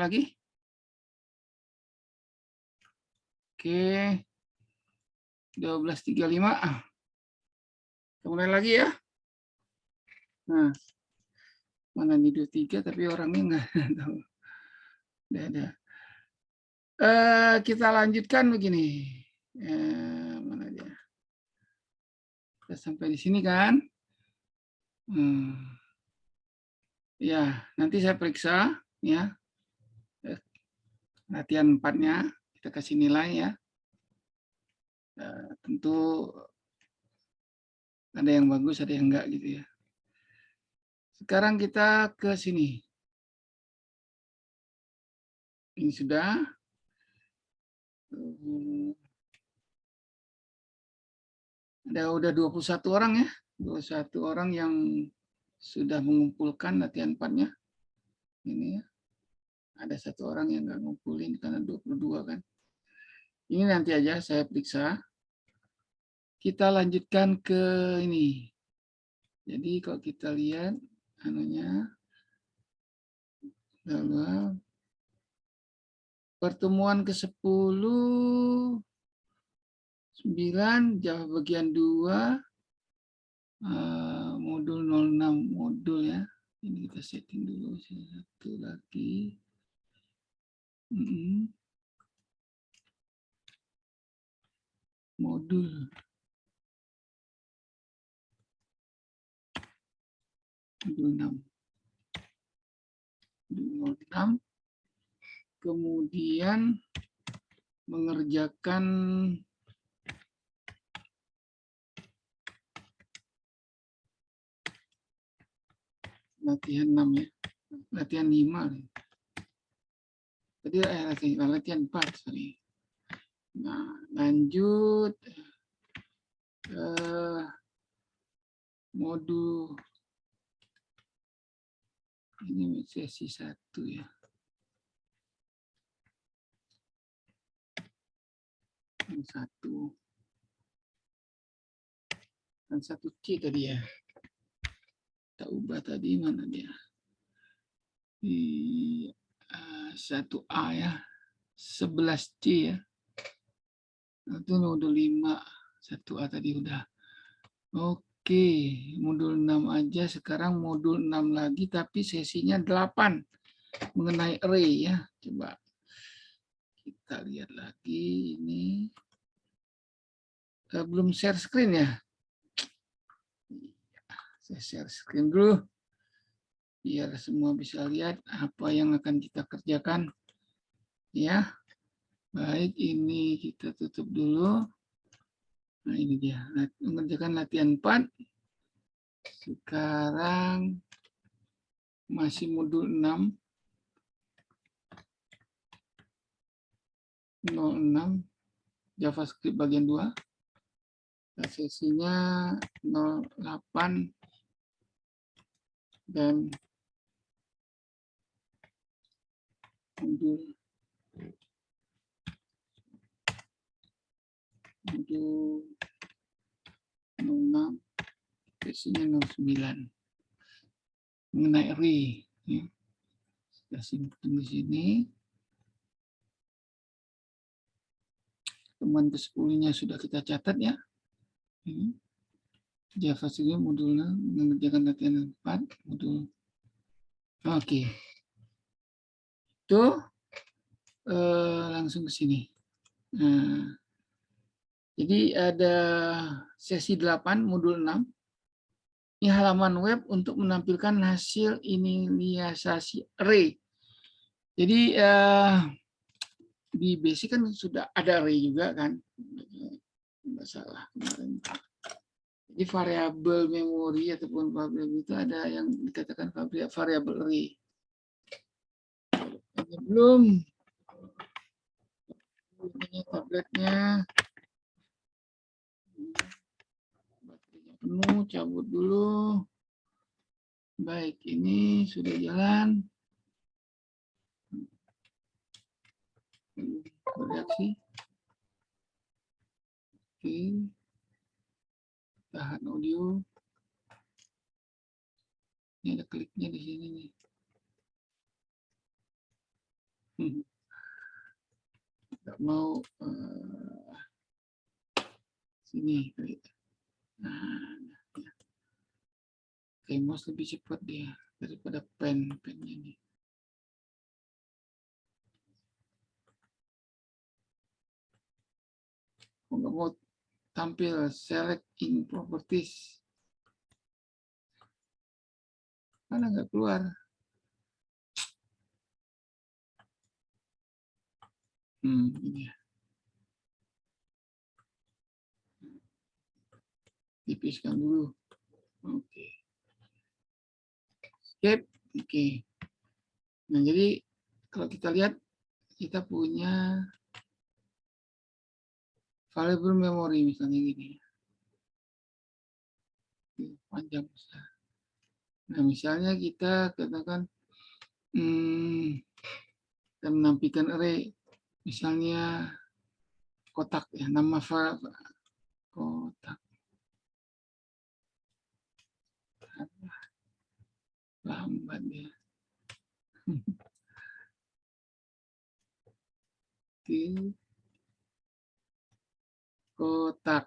lagi. Oke. 12.35. Kita mulai lagi ya. Nah, mana nih 23 tapi orangnya nggak tahu. Udah ada. Kita lanjutkan begini. Mana dia? Kita sampai di sini kan? Ya, nanti saya periksa ya. Latihan 4-nya kita kasih nilai ya. Tentu ada yang bagus, ada yang enggak gitu ya. Sekarang kita ke sini. Ini sudah. Udah 21 orang ya. 21 orang yang sudah mengumpulkan latihan 4-nya. Ini ya. Ada 1 orang yang nggak ngumpulin karena 22 kan. Ini nanti aja saya periksa. Kita lanjutkan ke ini. Jadi kalau kita lihat anunya, bahwa pertemuan ke-10, 9, Java bagian 2, modul 06 modul ya. Ini kita setting dulu satu lagi. Modul 6. Kemudian mengerjakan latihan 6 ya. Latihan 5. Tadi latihan 4, sorry. Nah, lanjut modul ini sesi 1 ya. Yang 1 dan 1C tadi ya. Kita ubah tadi, mana dia? Di 1A ya. 11C ya. Itu modul 5. 1A tadi udah. Oke, modul 6 aja. Sekarang modul 6 lagi tapi sesinya 8 mengenai array ya. Coba kita lihat lagi ini. Belum share screen ya. Saya share screen dulu biar semua bisa lihat apa yang akan kita kerjakan. Ya. Baik, ini kita tutup dulu. Nah, ini dia. Mengerjakan latihan 4. Sekarang masih modul 6. 06 JavaScript bagian 2. Sesinya 08 dan modul 06 sesinya 09 mengenai array ya. Sudah simpan di sini. Teman ke-10-nya sudah kita catat ya. Ini JavaScript modulnya mengerjakan latihan 4 modul. Oke. Itu langsung ke sini. Nah, jadi ada sesi 8 modul 6. Ini halaman web untuk menampilkan hasil inisialisasi array. Jadi di basic kan sudah ada array juga kan. Nggak salah kemarin. Jadi variabel memori ataupun variabel itu ada yang dikatakan variabel array. Ini belum. Ini tabletnya. Baterainya penuh, cabut dulu. Baik, ini sudah jalan. Bereaksi. Oke. Tahan audio. Ini ada kliknya di sini nih. Nggak mau sini. Nah, ya. Oke, mouse lebih cepat dia daripada pennya ini. Nggak mau tampil select in properties. Mana nggak keluar? Ini ya. Tipiskan dulu. Oke. Escape. Oke. Nah, jadi kalau kita lihat, kita punya variable memory misalnya gini. Panjang besar. Nah, misalnya kita katakan kita menampilkan array, misalnya kotak ya, nama file kotak. Lambat ya. Kotak.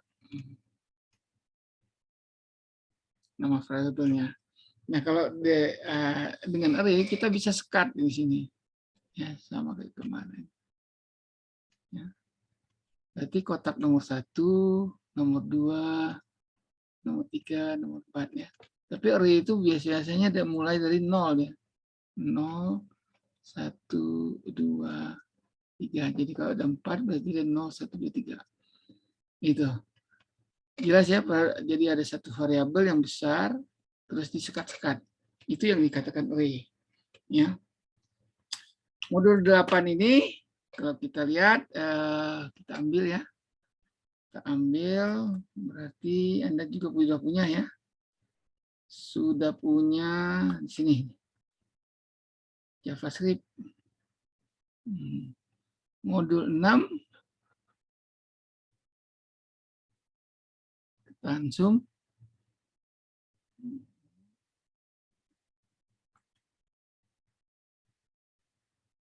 Nama variabelnya. Nah, kalau dengan array kita bisa sekat di sini. Ya, sama kayak kemarin. Ya. Berarti kotak nomor 1, nomor 2, nomor 3, nomor 4 ya. Tapi array itu biasanya mulai dari 0 ya. 0, 1, 2, 3. Jadi kalau ada 4 berarti ada 0, 1, 2, 3. Itu. Jelas ya, jadi ada satu variabel yang besar terus disekat-sekat. Itu yang dikatakan array. Ya. Modul 8 ini kalau kita lihat, kita ambil ya. Kita ambil, berarti Anda juga sudah punya ya. Sudah punya di sini. JavaScript. Modul 6. Langsung.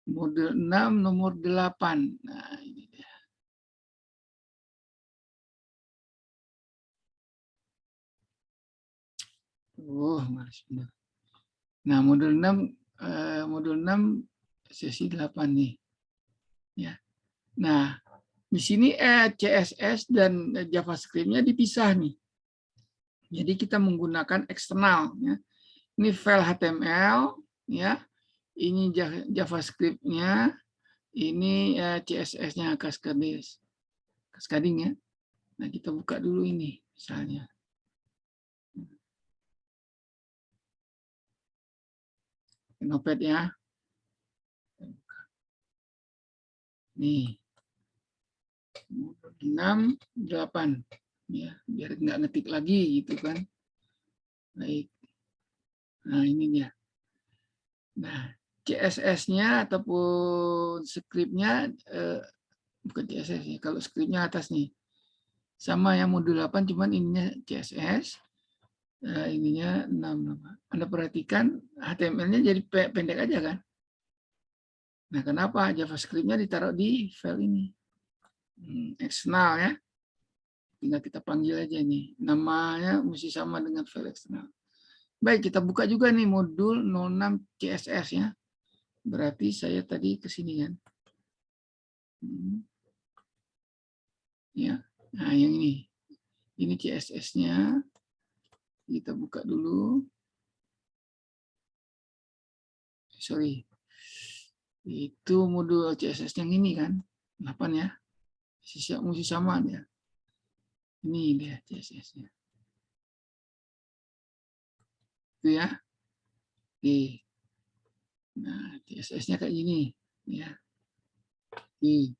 Modul 6 nomor 8. Nah, ini dia. Malas benar. Nah, modul 6 sesi 8 nih. Ya. Nah, di sini CSS dan JavaScript-nya dipisah nih. Jadi kita menggunakan eksternal ya. Ini file HTML ya. Ini JavaScript-nya, ini CSS-nya cascading ya. Nah, kita buka dulu ini misalnya. Notepad ya. Nih. 6, 8 ya, biar nggak ngetik lagi gitu kan. Baik. Nah, ini dia. Nah, CSS-nya ataupun skripnya bukan CSS ya, kalau skripnya atas nih. Sama yang modul 8 cuman ininya CSS. Ininya 6. Anda perhatikan HTML-nya jadi pendek aja kan. Nah, kenapa JavaScript-nya ditaruh di file ini? Eksternal ya. Tinggal kita panggil aja nih. Namanya mesti sama dengan file eksternal. Baik, kita buka juga nih modul 06 CSS ya. Berarti saya tadi ke sini kan. Ya. Nah, yang ini. Ini CSS-nya. Kita buka dulu. Sorry. Itu modul CSS yang ini kan. 8 ya. Mesti sama dia. Ini dia CSS-nya. Itu ya. Oke. Nah, CSS-nya kayak gini. Ya. Oke.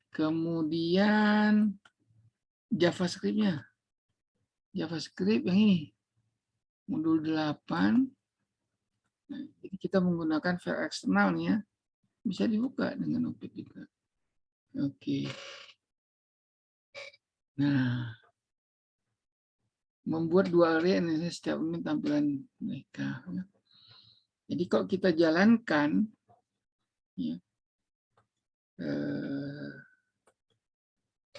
Kemudian JavaScript-nya. JavaScript yang ini. Modul 8. Nah, jadi kita menggunakan file eksternal nih ya. Bisa dibuka dengan Notepad juga. Oke. Nah, membuat dua array ini setiap ini tampilan mereka. Jadi kalau kita jalankan, ya,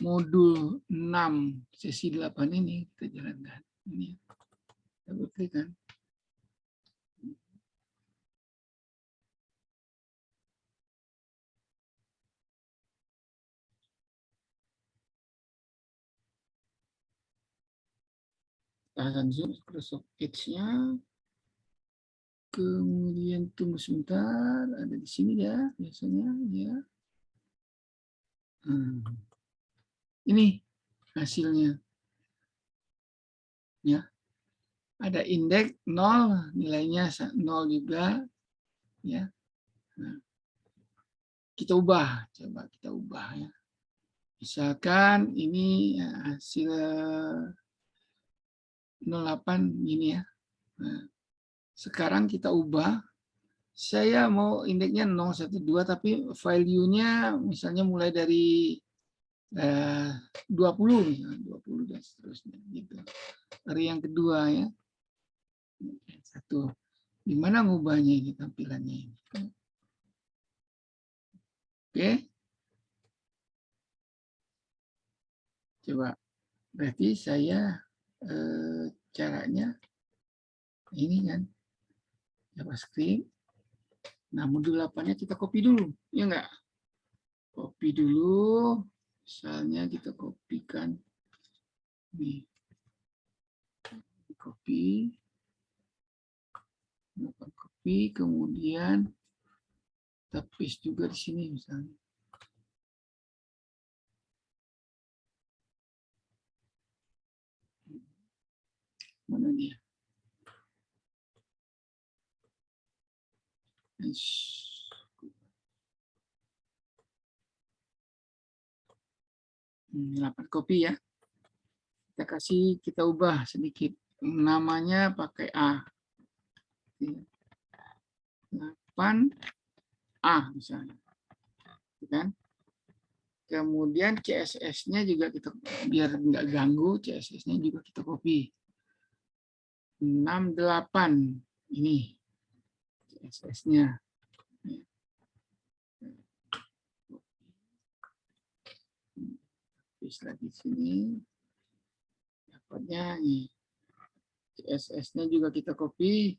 modul 6 sesi 8 ini kita jalankan. Ini double klik kan. Tahan zoom Microsoft Edge-nya. Kemudian tunggu sebentar, ada di sini ya biasanya ya. Ini hasilnya. Ya. Ada indeks 0, nilainya 0 juga ya. Nah, kita ubah, coba kita ubah ya. Misalkan ini hasil 08 ini ya. Nah, sekarang kita ubah. Saya mau indeksnya 012 tapi value-nya misalnya mulai dari 20 misalnya, 20 dan seterusnya gitu. Dari yang kedua ya. Satu. Di mana ngubahnya ini tampilannya ini? Oke. Coba. Berarti saya caranya ini kan JavaScript. Nah, modul 8-nya kita copy dulu, ya enggak? Copy dulu, misalnya kita kopikan nih, copy, kemudian kita paste juga di sini misalnya. Mana dia? 8 copy ya. Kita ubah sedikit. Namanya pakai A. 8A misalnya. Kan? Kemudian CSS-nya juga kita, biar nggak ganggu, CSS-nya juga kita copy. 68 ini CSS-nya. Paste lagi sini. Dapatnya nih. CSS-nya juga kita copy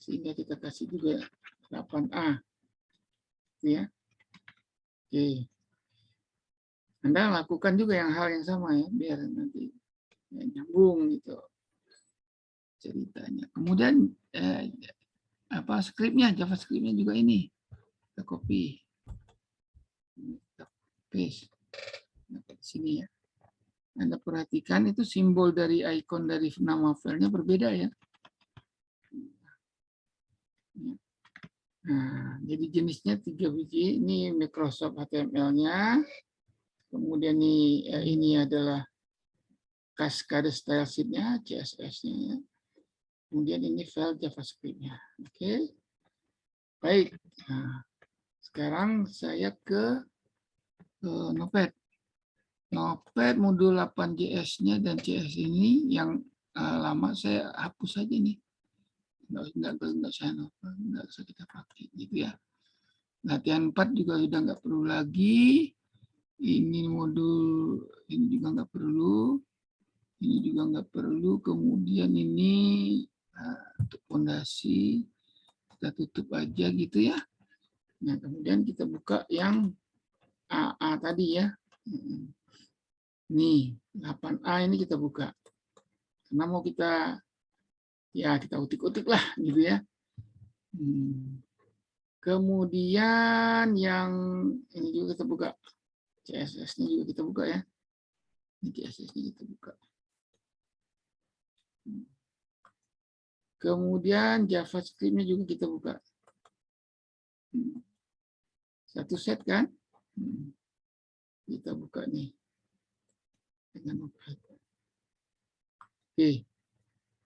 sehingga kita kasih juga 8A. Ya. Oke. Anda lakukan juga hal yang sama ya, biar nanti ya, nyambung gitu ceritanya. Kemudian skripnya, JavaScript-nya juga ini kita copy, kita paste di sini ya. Anda perhatikan itu simbol dari icon dari nama filenya berbeda ya. Nah, jadi jenisnya 3 biji. Ini Microsoft HTML-nya. Kemudian ini adalah Cascade Style Sheet-nya, CSS-nya. Kemudian ini file JavaScript-nya. Oke. Baik. Nah, sekarang saya ke Notepad. Notepad modul 8JS-nya dan CS ini yang lama saya hapus saja nih. Nggak usah kita pakai gitu ya. Latihan 4 juga sudah nggak perlu lagi. Ini modul ini juga nggak perlu. Ini juga nggak perlu. Kemudian ini untuk fondasi kita tutup aja gitu ya. Nah, kemudian kita buka yang AA tadi ya. Nih, 8A ini kita buka. Karena mau kita utik-utik lah gitu ya. Kemudian yang ini juga kita buka. CSS-nya juga kita buka ya. Ini CSS-nya kita buka. Kemudian JavaScript-nya juga kita buka. Satu set kan? Kita buka nih. Dengan oke.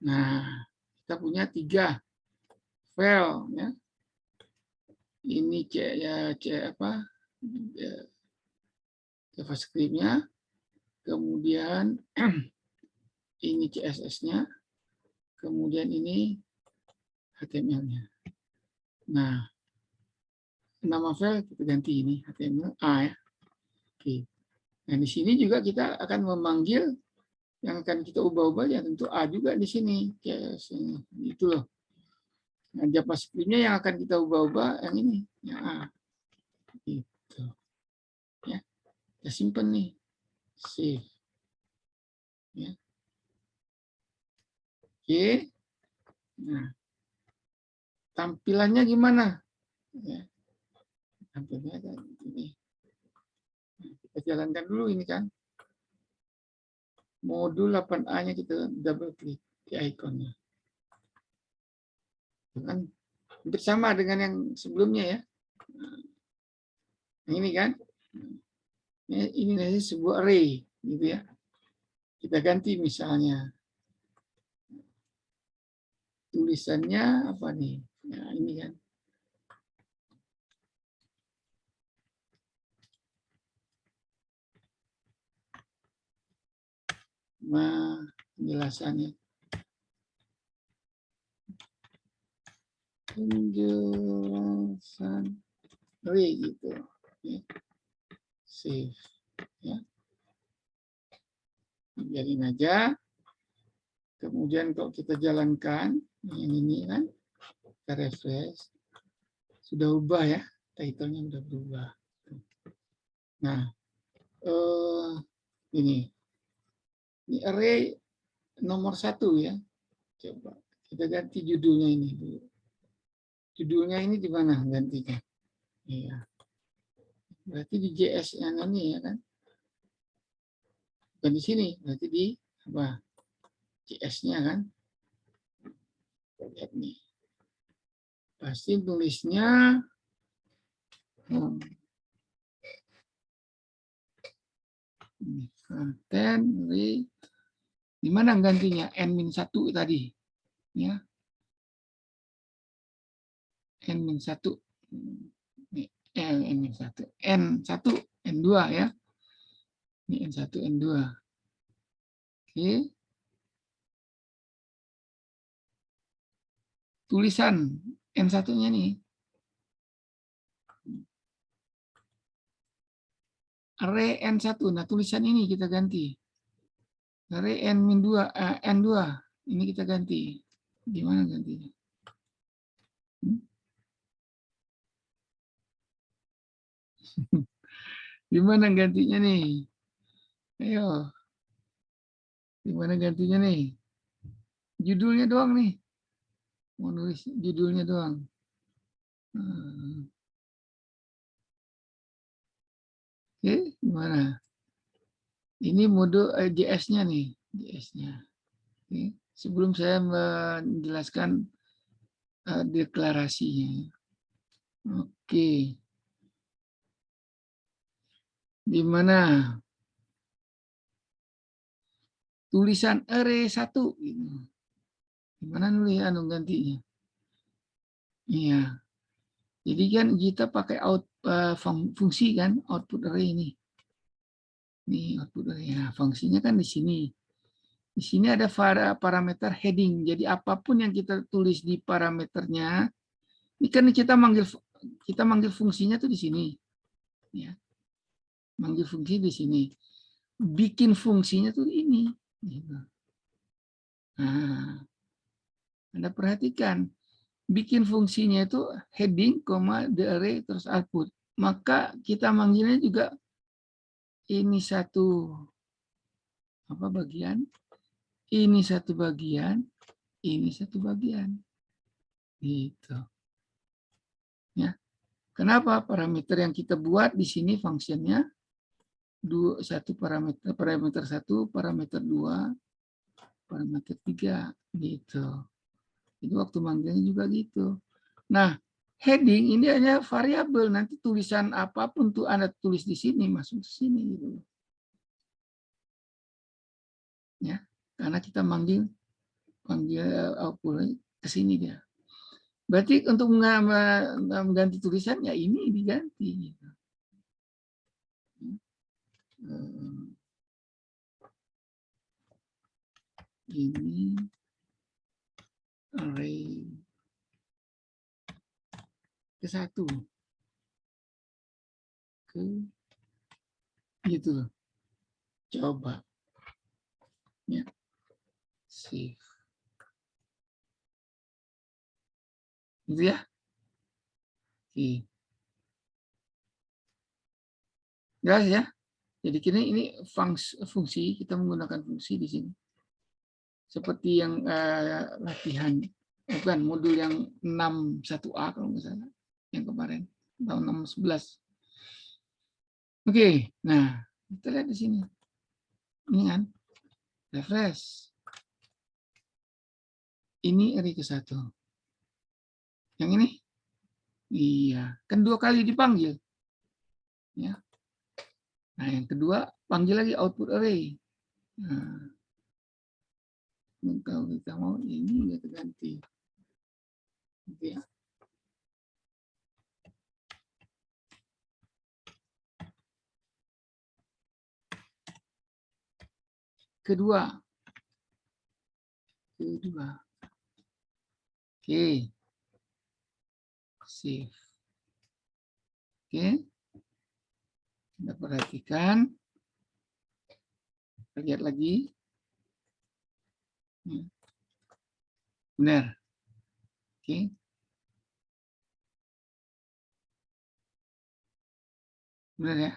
Nah, kita punya 3 file ya. Ini JavaScript-nya. Kemudian ini CSS-nya. Kemudian ini HTML-nya. Nah, nama file kita ganti ini HTML A ya. Oke. Nah, di sini juga kita akan memanggil yang akan kita ubah-ubah ya tentu A juga di sini. Kayak itu loh. Nah, JavaScript-nya yang akan kita ubah-ubah yang ini, yang A. Gitu. Ya. Kita simpen nih. Save. Ya. Oke. Nah, tampilannya gimana? Ya. Tampilannya kan ini. Nah, kita jalankan dulu ini kan. Modul 8A-nya kita double klik di ikonnya. Kan hampir sama dengan yang sebelumnya ya. Nah, ini kan. Ini nanti sebuah array gitu ya. Kita ganti misalnya tulisannya apa nih? Nah, ini kan. Nah, penjelasannya. Penjelasan array gitu. Ya. Save. Ya. Biarin aja. Kemudian kalau kita jalankan, yang ini kan, kita refresh. Sudah ubah ya, title-nya sudah berubah. Nah, ini array nomor 1 ya. Coba kita ganti judulnya ini dulu. Judulnya ini di mana gantinya? Iya. Berarti di JS yang ini ya kan? Bukan di sini, berarti di apa? JS-nya kan? Kita lihat nih. Pasti tulisnya content di mana gantinya? N-1 tadi. Ya. N-1. N-1. N1, N2 ya. Ini N1, N2. Oke. Tulisan N1-nya nih. Array N1. Nah, tulisan ini kita ganti. Array N-2, N2. Ini kita ganti. Gimana gantinya? Gimana gantinya nih? Ayo. Gimana gantinya nih? Judulnya doang nih. Mau nulis judulnya doang. Oke, gimana? Ini mode JS-nya nih. JS-nya. Oke. Sebelum saya menjelaskan deklarasinya. Oke. Di mana tulisan array 1. Gimana nulis gantinya? Iya. Jadi kan kita pakai fungsi kan output array ini. Nih output array. Nah, fungsinya kan di sini. Di sini ada parameter heading. Jadi apapun yang kita tulis di parameternya, ini kan kita manggil fungsinya tuh di sini. Ya. Manggil fungsi di sini. Bikin fungsinya tuh ini. Nah, Anda perhatikan. Bikin fungsinya itu heading, the array, terus output. Maka kita manggilnya juga ini satu bagian, ini satu bagian, ini satu bagian. Gitu. Ya. Kenapa? Parameter yang kita buat di sini fungsinya satu parameter 1, parameter 2, parameter 3 gitu. Jadi waktu manggilnya juga gitu. Nah, heading ini hanya variabel, nanti tulisan apapun tuh Anda tulis di sini masuk ke sini gitu. Ya, karena kita panggil output ke sini dia. Berarti untuk mengganti tulisan ya ini diganti gitu. Ini array ke 1. ke gitu loh. Coba ya, save. Gitu ya. Oke. Jelas ya. Jadi ini fungsi, kita menggunakan fungsi di sini. Seperti yang latihan, bukan modul yang 61A kalau nggak salah, yang kemarin, tahun 611. Oke, nah kita lihat di sini. Ini kan, refresh. Ini array ke-1. Yang ini? Iya, kan 2 kali dipanggil. Ya. Nah, yang kedua, panggil lagi output array. Nah, kalau kita mau ini kita ganti. Gitu ya. Kedua. Oke. Save. Oke. Kita perhatikan. Kita lihat lagi. Benar. Oke. Benar ya.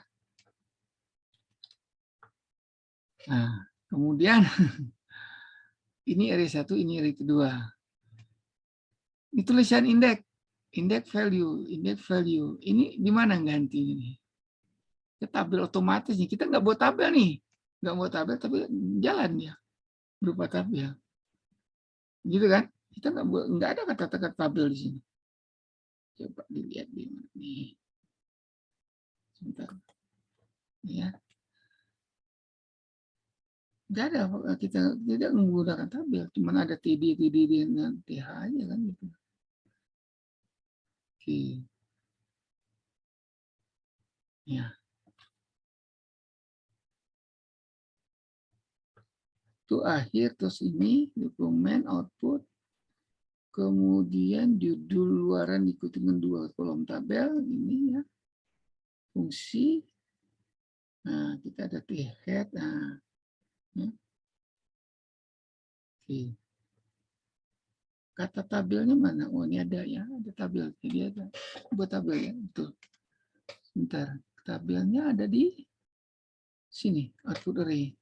Nah, kemudian ini array 1, ini array kedua. Ini tulisan index value. Ini di mana ganti ini? Ke tabel otomatis nih. Kita nggak buat tabel nih. Nggak buat tabel, tapi jalan ya. Berupa tabel. Gitu kan? Kita nggak ada kata-kata tabel di sini. Coba dilihat di mana nih. Sebentar. Ya. Nggak ada, kita tidak menggunakan tabel. Cuma ada TD dan TH aja kan gitu. Oke. Ya. Itu akhir, terus ini dokumen output, kemudian judul luaran diikuti dengan 2 kolom tabel, ini ya, fungsi, nah kita ada head, nah, ya. Oke. Kata tabelnya mana? Oh ini ada ya, ada tabel, jadi ada buat tabel ya, betul. Sebentar, tabelnya ada di sini, output array.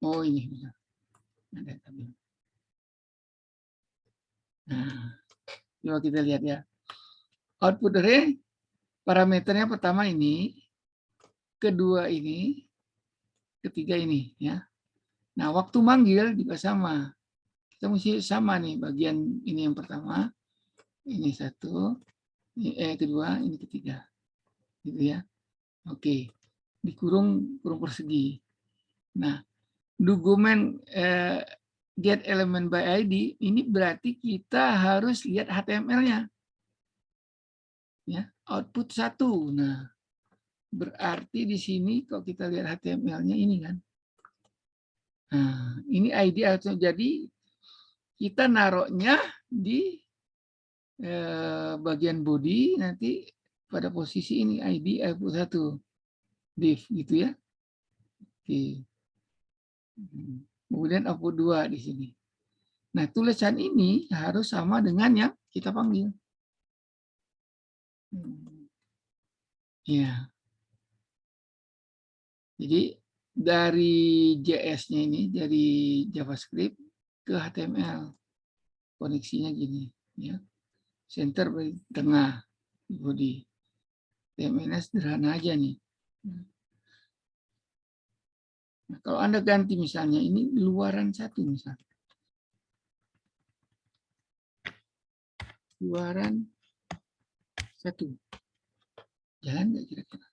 Oh ini bisa, ada tabel. Nah, coba kita lihat ya. Output array, parameternya pertama ini, kedua ini, ketiga ini ya. Nah, waktu manggil juga sama. Kita mesti sama nih, bagian ini yang pertama, ini 1, ini kedua, ini ketiga. Gitu ya. Oke. Dikurung persegi. Nah, dokumen get element by ID ini berarti kita harus lihat HTML-nya. Ya, output 1. Nah, berarti di sini kalau kita lihat HTML-nya ini kan. Nah, ini ID atau jadi kita naruhnya di bagian body nanti pada posisi ini ID output 1 div gitu ya. Oke. Kemudian output 2 di sini. Nah, tulisan ini harus sama dengan yang kita panggil. Ya. Jadi dari JS-nya ini, dari JavaScript ke HTML. Koneksinya gini. Ya. Center di tengah, body. TMNS sederhana aja nih. Nah, kalau Anda ganti misalnya, ini luaran 1 misalnya. Luaran 1. Jalan nggak kira-kira?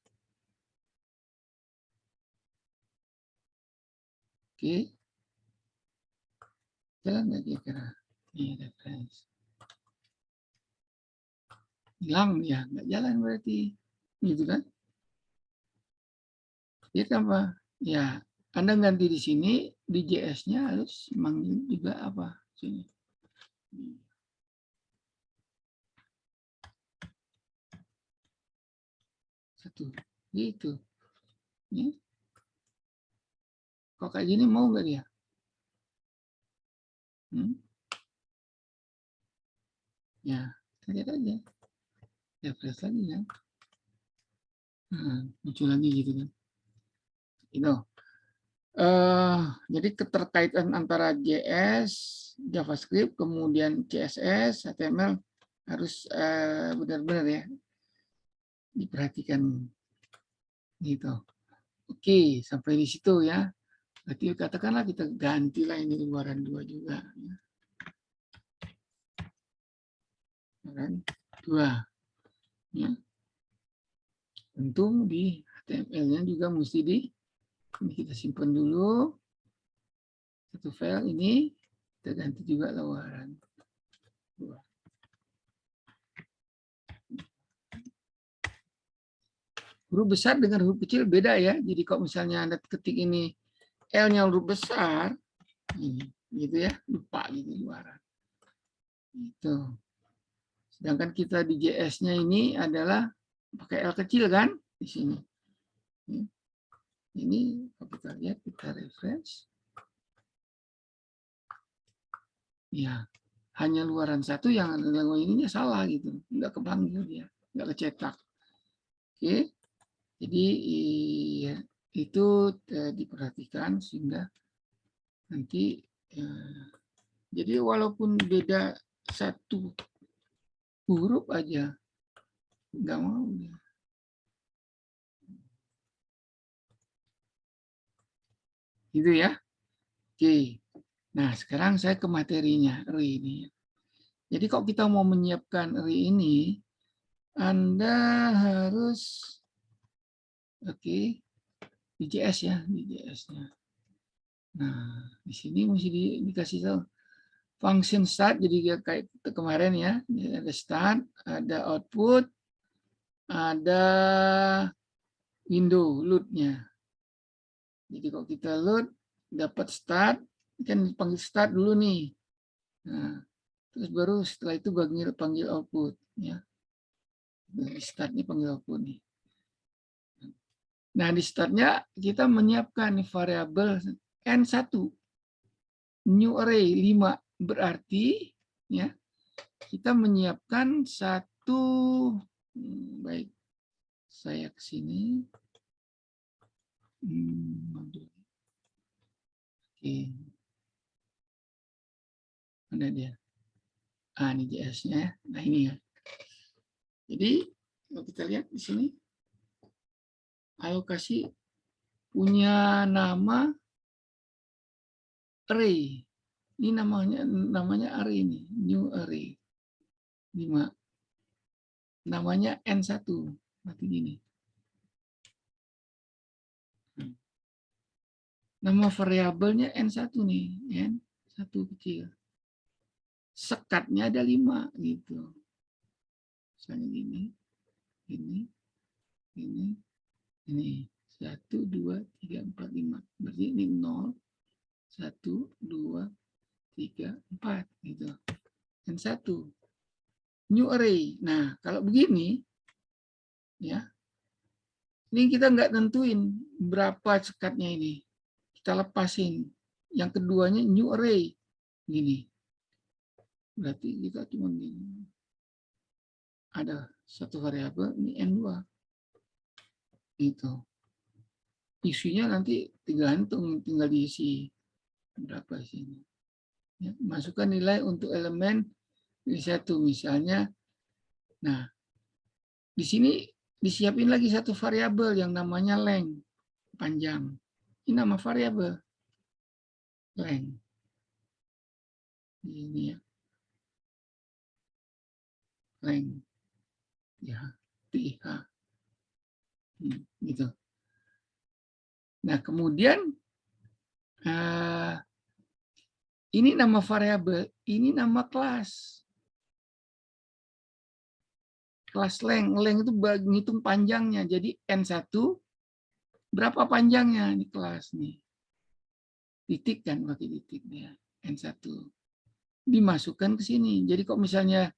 Oke. Jalan nggak kira-kira? Ini reference. Hilang ya, nggak jalan berarti. Gitu kan? Itu apa? Ya, Anda ganti di sini, di JS-nya harus manggil juga apa? Sini. 1. Gitu. Ya. Kalau kayak gini mau nggak dia? Ya, kita lihat aja. Refresh lagi kan. Muncul lagi gitu kan. Itu. Jadi keterkaitan antara JS, JavaScript, kemudian CSS, HTML harus benar-benar ya diperhatikan gitu. Oke, sampai di situ ya. Berarti katakanlah kita gantilah ini luaran 2 juga. Luaran 2. Ya. Tentu di HTML-nya juga mesti ini kita simpan dulu. Satu file ini kita ganti juga luaran 2. Huruf besar dengan huruf kecil beda ya. Jadi kalau misalnya Anda ketik ini L-nya huruf besar, ini gitu ya, lupa gitu luaran. Itu. Sedangkan kita di JS-nya ini adalah pakai L kecil kan di sini. Ini kalau kita lihat, kita refresh. Ya, hanya luaran 1 yang ininya salah gitu, nggak kepanggil dia, nggak kecetak. Oke, jadi itu diperhatikan sehingga nanti jadi walaupun beda 1 huruf aja nggak mau dia. Gitu ya. Oke. Nah, sekarang saya ke materinya RI ini. Jadi kalau kita mau menyiapkan RI ini, Anda harus di JS ya, di JS-nya. Nah, di sini mesti dikasih tahu function start, jadi kayak kemarin ya, ada start, ada output, ada window load-nya. Jadi kalau kita load, dapat start, kan dipanggil start dulu nih. Nah, terus baru setelah itu panggil output. Ya. Di startnya panggil output nih. Nah, di startnya kita menyiapkan nih variabel N1. New array 5. Berarti ya kita menyiapkan satu, baik, saya ke sini. Oke. Mana dia? Ini JS-nya. Nah, ini ya. Jadi, kalau kita lihat di sini, alokasi punya nama array. Ini namanya array ini, new array. 5. Namanya N1. Berarti gini. Nama variabelnya N1 nih, N1 kecil. Sekatnya ada 5 gitu. Misalnya ini. 1, 2, 3, 4, 5. Berarti ini 0, 1, 2, 3, 4 gitu. N1. New array. Nah, kalau begini ya. Ini kita nggak tentuin berapa sekatnya ini. Kita lepasin. Yang keduanya new array. Gini. Berarti kita cuma gini. Ada satu variabel, ini N2. Itu. Isinya nanti tinggal diisi. Berapa isinya. Ya, masukkan nilai untuk elemen ini 1. Misalnya, nah, di sini disiapin lagi satu variabel yang namanya length. Panjang. Ini nama variabel. Length. Ini ya. Length. Ya, TIH. Gitu. Nah, kemudian ini nama variabel, ini nama kelas. Kelas length. Length itu ngitung panjangnya. Jadi N1 berapa panjangnya ini kelas nih. Titik kan pakai titik ya. N1. Dimasukkan ke sini. Jadi kok misalnya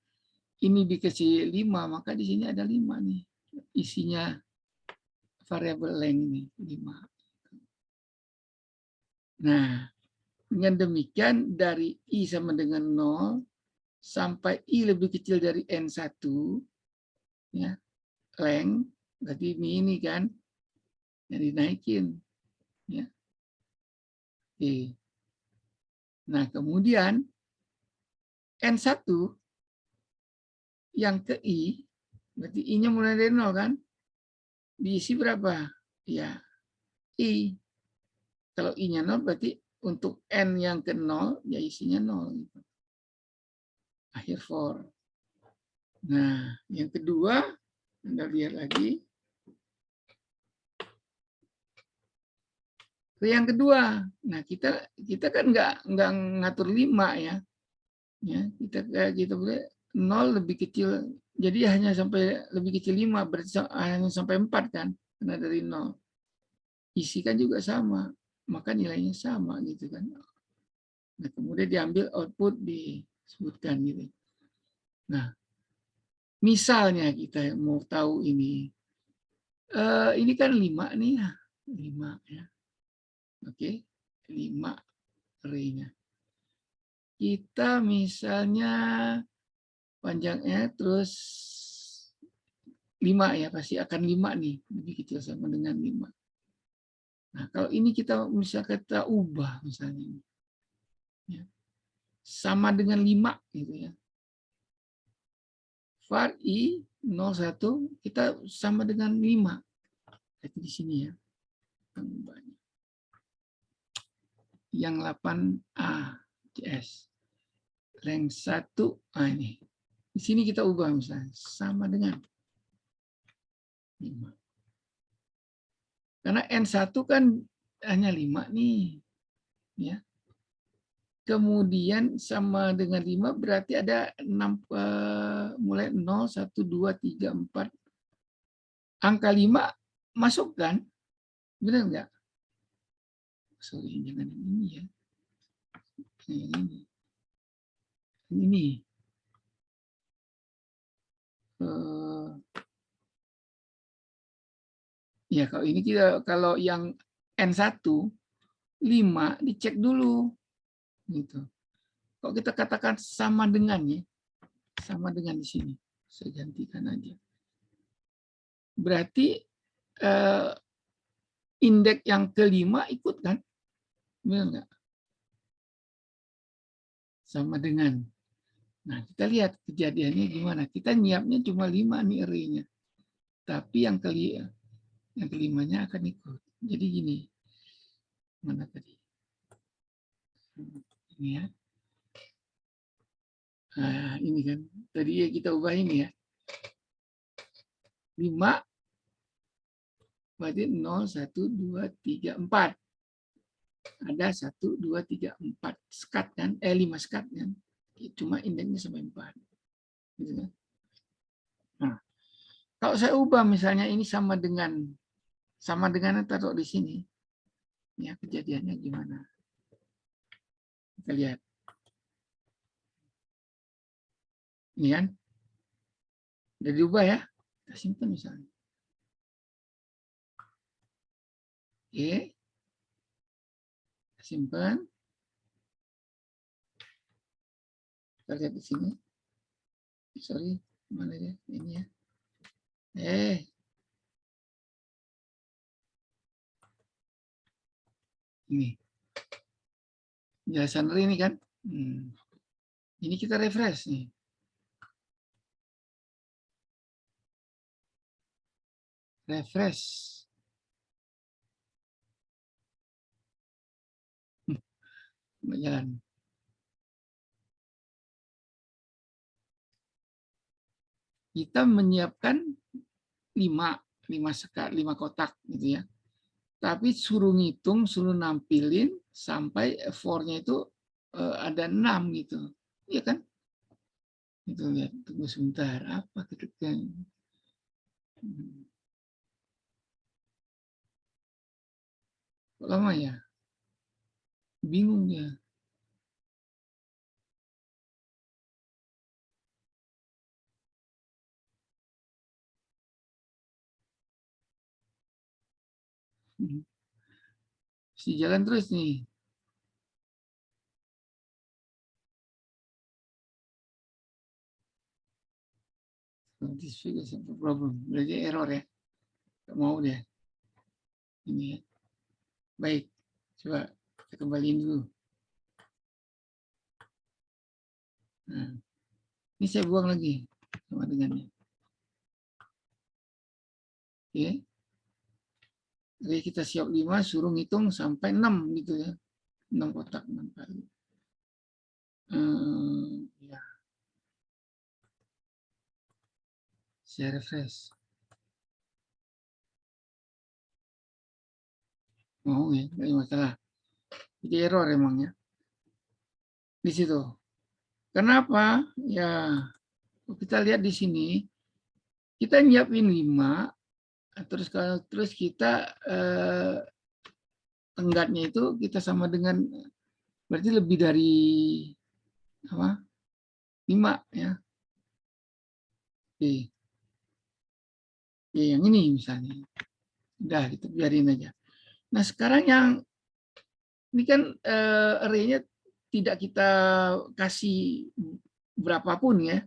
ini dikasih 5, maka di sini ada 5 nih isinya. variabel length ini 5. Nah, dengan demikian dari I sama dengan 0 sampai I lebih kecil dari N1, ya, length, berarti ini kan, yang dinaikin. Ya. Oke. Nah, kemudian N1 yang ke I, berarti I-nya mulai dari 0 kan? Diisi berapa? Ya, I. Kalau I-nya 0 berarti untuk N yang ke 0, ya isinya 0. Gitu. Akhir for. Nah, yang kedua, Anda lihat lagi. Yang kedua, nah kita kan nggak ngatur 5 ya. Ya, kita boleh 0 lebih kecil. Jadi hanya sampai lebih kecil 5, berarti hanya sampai 4 kan? Karena dari 0. Isi kan juga sama, maka nilainya sama gitu kan. Nah, kemudian diambil output disebutkan gitu. Nah, misalnya kita mau tahu ini kan 5 nih ya. 5 ya. Oke. 5 array-nya. Kita misalnya panjangnya terus 5 ya, pasti akan 5 nih, lebih kecil sama dengan 5. Nah, kalau ini kita ubah misalnya. Ya, sama dengan 5 gitu ya. var i 01 kita sama dengan 5. Itu di sini ya. Yang 8A CS. Length 1, ini. Di sini kita ubah misalnya sama dengan 5. Karena N1 kan hanya 5 nih. Ya. Kemudian sama dengan 5 berarti ada 6 mulai 0, 1, 2, 3, 4. Angka 5 masuk kan? Benar nggak? Sorry, jangan ini ya. Ini. Ini. Ya, kalau ini kalau yang N1 5 dicek dulu gitu. Kalau kita katakan sama dengannya, sama dengan di sini. Saya gantikan aja. Berarti indeks yang kelima ikut kan? Benar nggak? Sama dengan. Nah, kita lihat kejadiannya gimana. Kita nyiapnya cuma 5 nih array-nya. Tapi yang kelimanya akan ikut. Jadi gini. Mana tadi? Ini ya. Nah, ini kan. Tadi ya kita ubah ini ya. 5 berarti 0, 1, 2, 3, 4. Ada 1, 2, 3, 4 skat kan? 5 skat kan? Cuma indeksnya sampai 4. Gitu kan? Nah, kalau saya ubah misalnya ini sama dengan taruh di sini. Ya, kejadiannya gimana? Kita lihat. Ini kan? Udah diubah ya? Kita simpan misalnya. Oke. Kita simpan. Kita lihat di sini. Sorry, mana dia? Ini ya. Ini. Jelasan ini kan? Ini kita refresh nih. Refresh. Jalan. Kita menyiapkan 5 kotak gitu ya. Tapi suruh ngitung, suruh nampilin sampai for-nya itu ada 6 gitu. Iya kan? Itu lihat, tunggu sebentar. Apa ketika kok lama ya? Bingung ya. Mesti jalan terus nih. This figure is a problem. Berarti error ya. Nggak mau deh. Ini ya. Baik. Coba kita kembaliin dulu. Nah, ini saya buang lagi sama dengannya. Oke. Jadi kita siap 5, suruh ngitung sampai 6 gitu ya. 6 kotak 6 kali. Ya. Saya refresh. Mau ya, nggak ada masalah. Jadi error emangnya. Di situ. Kenapa? Ya, kita lihat di sini. Kita nyiapin 5, terus kita tenggatnya itu kita sama dengan berarti lebih dari apa? 5 ya. Oke. Ya, yang ini misalnya. Udah, kita biarin aja. Nah, sekarang yang ini kan array-nya tidak kita kasih berapapun ya.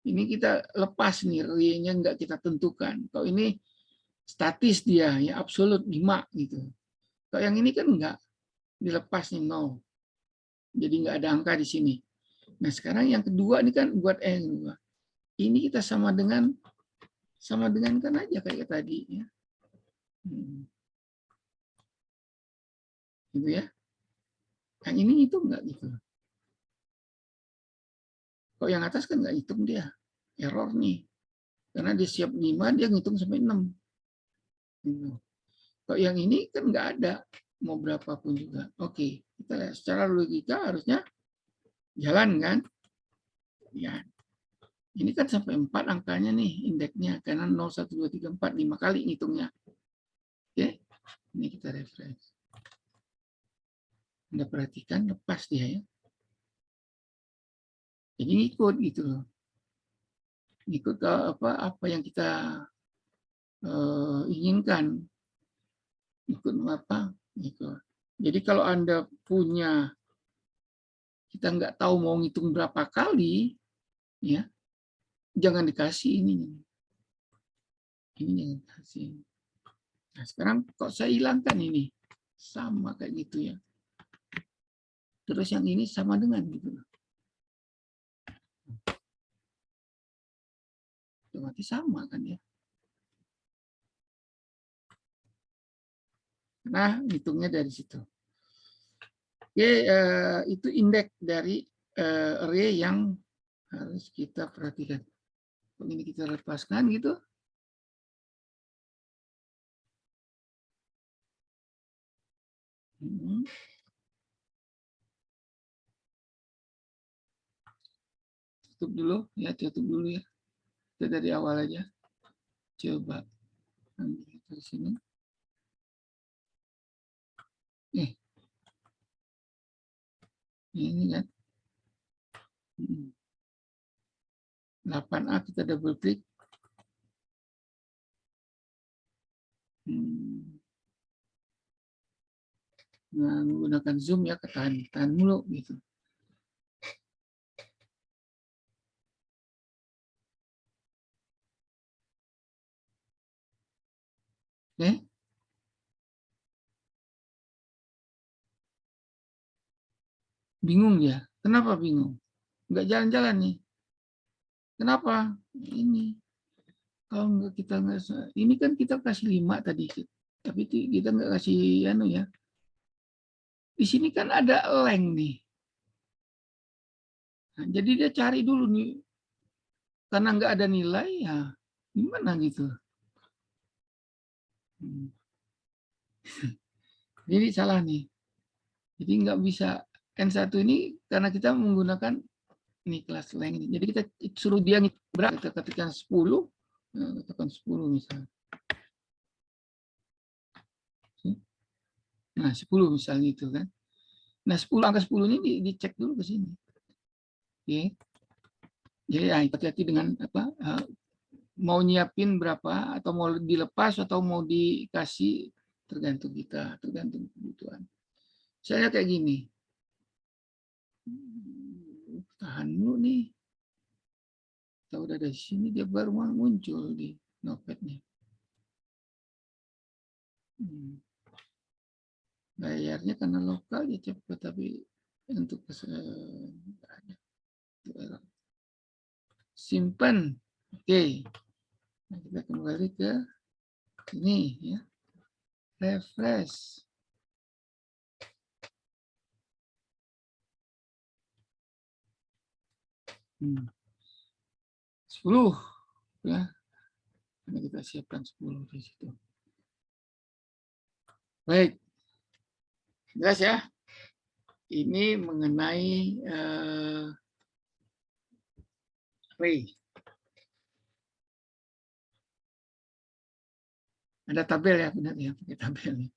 Ini kita lepas nih, array-nya nggak kita tentukan. Kalau ini statis dia, ya absolut 5 gitu. Kalau yang ini kan nggak, dilepas nih 0. Jadi nggak ada angka di sini. Nah, sekarang yang kedua ini kan buat kedua. Ini kita sama dengan kan aja kayak tadi ya. Gitu ya. Yang ini itu enggak gitu. Kalau yang atas kan enggak hitung dia. Error nih. Karena dia siap 5, dia ngitung sampai 6. Gitu. Kalau yang ini kan enggak ada. Mau berapapun juga. Oke. Kita lihat secara logika harusnya jalan kan. Ya. Ini kan sampai 4 angkanya nih indeksnya. Karena 0, 1, 2, 3, 4. 5 kali ngitungnya. Oke. Ini kita refresh. Anda perhatikan lepas dia ya. Jadi ngikut gitu loh. Ngikut ke apa yang kita inginkan. Ikut apa? Gitu. Jadi kalau Anda punya, kita nggak tahu mau ngitung berapa kali, ya jangan dikasih ini. Ini jangan dikasih. Nah sekarang kok saya hilangkan ini, sama kayak gitu ya. Terus yang ini sama dengan gitu. Otomatis sama kan ya. Nah hitungnya dari situ. Oke, itu indeks dari array yang harus kita perhatikan. Ini kita lepaskan gitu. Tutup dulu ya, tutup dulu ya. Kita dari awal aja. Coba ambil dari sini. Ini kan 8A kita double klik. Nah, menggunakan zoom ya, tahan mulu gitu. Oke. Bingung ya. Kenapa bingung? Nggak jalan-jalan nih. Kenapa? Ini. Kalau nggak kita nggak, ini kan kita kasih 5 tadi. Tapi kita nggak kasih anu ya. Di sini kan ada length nih. Nah, jadi dia cari dulu nih. Karena nggak ada nilai ya gimana gitu. Jadi salah nih. Jadi nggak bisa N1 ini karena kita menggunakan ini kelas length ini. Jadi kita suruh dia berapa? Kita ketikkan 10, katakan 10 misalnya. Nah, 10 misalnya itu kan. Nah, 10 angka 10 ini dicek dulu ke sini. Oke. Jadi hati-hati dengan apa? Mau nyiapin berapa atau mau dilepas atau mau dikasih tergantung kita, tergantung kebutuhan. Misalnya kayak gini. Tahan dulu nih. Kita udah dari sini, dia baru muncul di Notepad-nya. Layarnya karena lokal ya cepat, tapi untuk simpan. Oke. Nah, kita kembali ke ini ya. Refresh. Hmm. 10 ya. Karena kita siapkan 10 di situ. Baik. Jelas ya? Ini mengenai array. Ada tabel ya, benar ya, pakai tabel.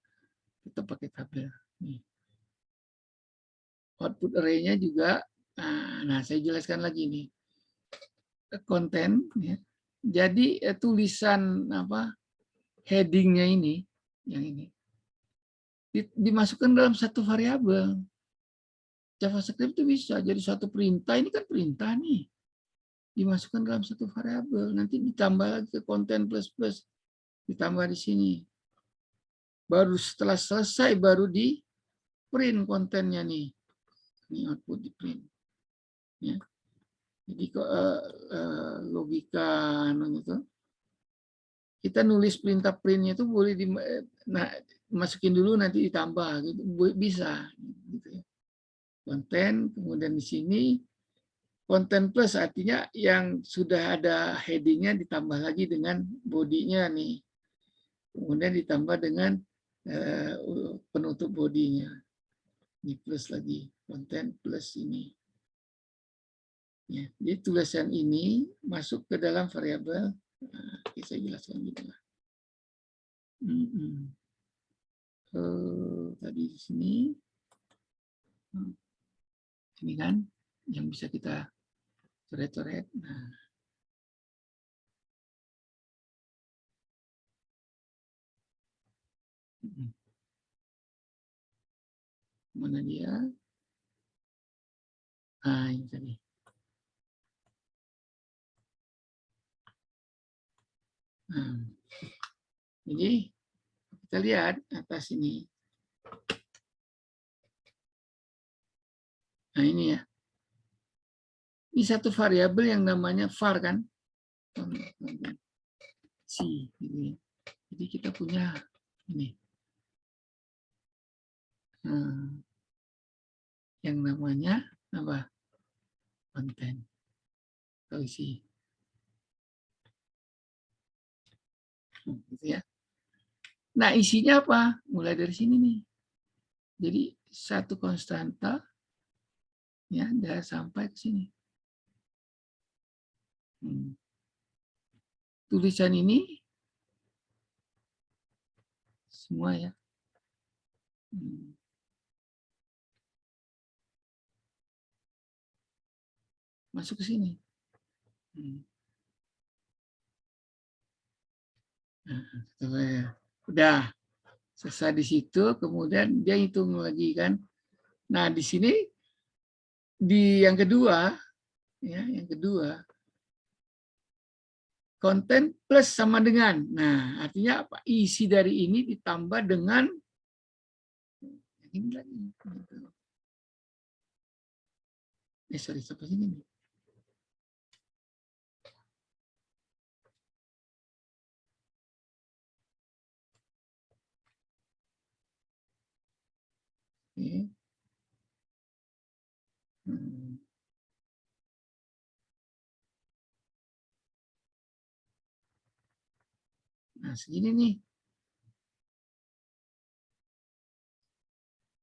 Kita pakai tabel. Nih. Output array-nya juga, nah saya jelaskan lagi nih. Konten, ya. Jadi tulisan apa heading-nya ini, yang ini, dimasukkan dalam satu variabel. JavaScript itu bisa jadi satu perintah, ini kan perintah nih. Dimasukkan dalam satu variabel, nanti ditambah lagi ke konten plus, ditambah di sini. Baru setelah selesai, baru di print kontennya nih. Ini output di print. Ya. Jadi logika gitu. Kita nulis perintah printnya itu boleh masukin dulu nanti ditambah gitu, bisa gitu ya. Konten, kemudian di sini konten plus artinya yang sudah ada headingnya ditambah lagi dengan bodinya nih, kemudian ditambah dengan penutup bodinya, ini plus lagi konten plus ini. Ya, jadi tulisan ini masuk ke dalam variabel. Nah, saya jelaskan gitu lah. Tadi di sini, ini kan yang bisa kita coret-coret. Nah, mana dia? Nah, ini tadi. Nah, jadi kita lihat atas ini. Nah, ini ya. Ini satu variabel yang namanya var kan. Si, gitu ya. Jadi kita punya ini. Yang namanya apa? Konten. Atau isi. Gitu ya. Nah, isinya apa? Mulai dari sini nih. Jadi satu konstanta ya, dan sampai ke sini. Tulisan ini semua ya. Masuk ke sini. Nah, udah selesai di situ, kemudian dia hitung lagi kan. Nah, di sini di yang kedua ya, yang kedua konten plus sama dengan. Nah, artinya apa? Isi dari ini ditambah dengan ini lagi. Sorry, sampai sini nih. Okay. Nah, segini nih.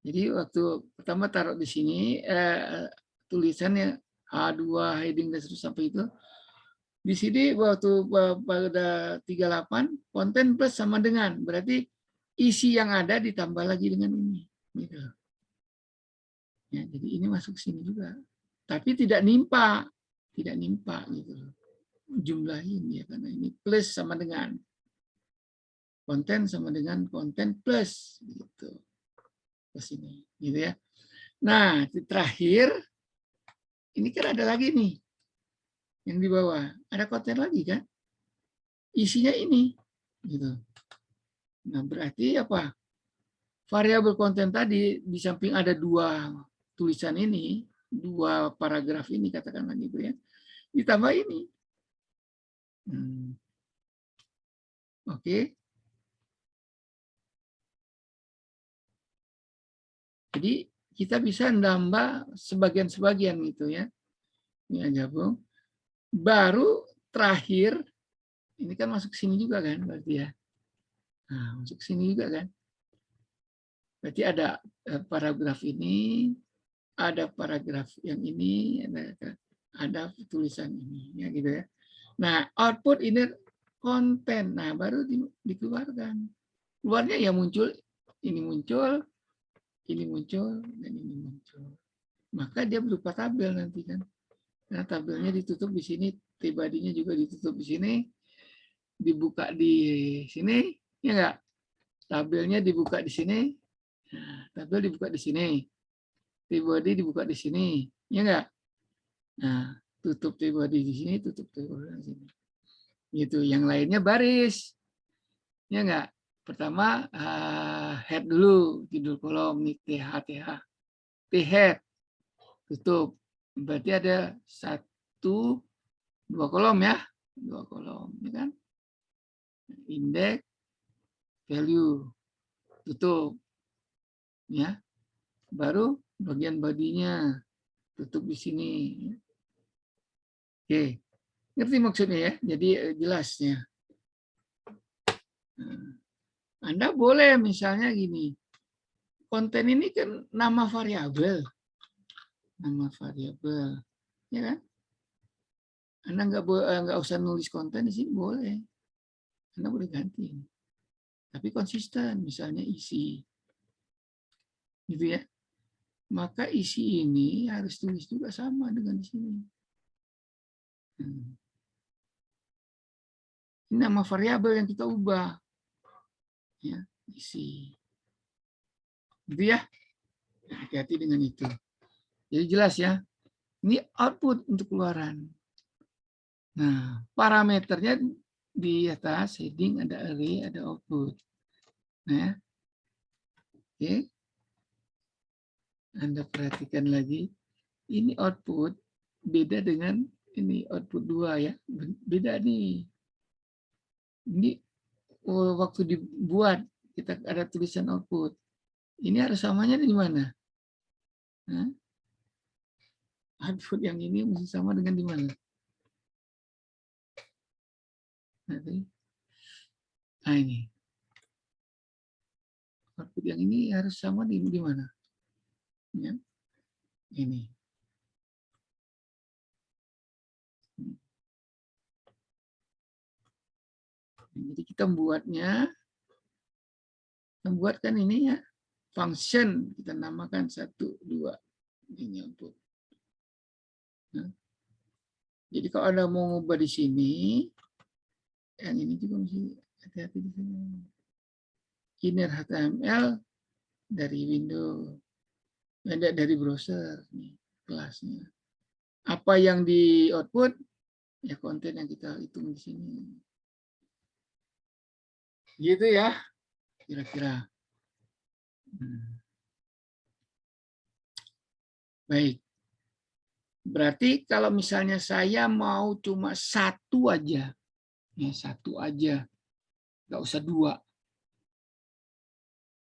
Jadi waktu pertama taruh di sini tulisannya H2 heading dan seterusnya sampai itu. Di sini waktu pada 38 konten plus sama dengan, berarti isi yang ada ditambah lagi dengan ini. Gitu. Ya, jadi ini masuk sini juga. Tapi tidak nimpa gitu. Jumlahin ya, karena ini plus sama dengan. konten sama dengan konten plus gitu. Ke sini gitu ya. Nah, di terakhir ini kan ada lagi nih yang di bawah, ada konten lagi kan? Isinya ini gitu. Nah, berarti apa? Variabel konten tadi di samping ada dua tulisan ini, dua paragraf ini katakanlah gitu ya. Ditambah ini. Oke. Jadi kita bisa nambah sebagian-sebagian gitu ya. Ini aja, Bung. Baru terakhir, ini kan masuk ke sini juga kan berarti ya. Nah, masuk ke sini juga kan. Berarti ada paragraf ini, ada paragraf yang ini, ada tulisan ini, ya gitu ya. Nah, output ini konten. Nah, baru dikeluarkan. Keluarnya ya muncul, ini muncul, dan ini muncul. Maka dia berupa tabel nanti kan. Nah, tabelnya ditutup di sini, T-body-nya juga ditutup di sini, dibuka di sini, ya enggak? Tabelnya dibuka di sini, nah, tabel dibuka di sini, T-body dibuka di sini, ya enggak? Nah, tutup T-body di sini, tutup T-body di sini. Gitu. Yang lainnya baris, ya enggak? Pertama head dulu, judul kolom nih T-head, tutup. Berarti ada 2 kolom ya, 2 kolom, ya kan? Index, value, tutup, ya. Baru bagian bodinya tutup di sini. Oke, ngerti maksudnya ya? Jadi jelasnya. Anda boleh misalnya gini, konten ini kan nama variabel, ya kan? Anda nggak usah nulis konten di sini boleh, Anda boleh ganti, tapi konsisten, misalnya isi, gitu ya. Maka isi ini harus tulis juga sama dengan di sini. Ini nama variabel yang kita ubah, ya isi, gitu ya. Hati-hati dengan itu. Jadi jelas ya. Ini output untuk keluaran. Nah, parameternya di atas heading ada array, ada output. Nah, oke. Anda perhatikan lagi. Ini output beda dengan ini output 2 ya. Beda nih. Ini waktu dibuat kita ada tulisan output. Ini harus samanya di mana? Nah, output yang ini mesti sama dengan di mana? Nah ini. Output yang ini harus sama di mana? Ya. Ini. Jadi kita membuatkan ini ya, function kita namakan 1, 2 ini output. Nah, jadi kalau Anda mau ngubah di sini, yang ini juga mesti hati-hati di sini. Inner HTML dari Windows, dari browser nih kelasnya. Apa yang di output ya konten yang kita hitung di sini. Gitu ya, kira-kira. Baik. Berarti kalau misalnya saya mau cuma satu aja, ya satu aja, nggak usah 2.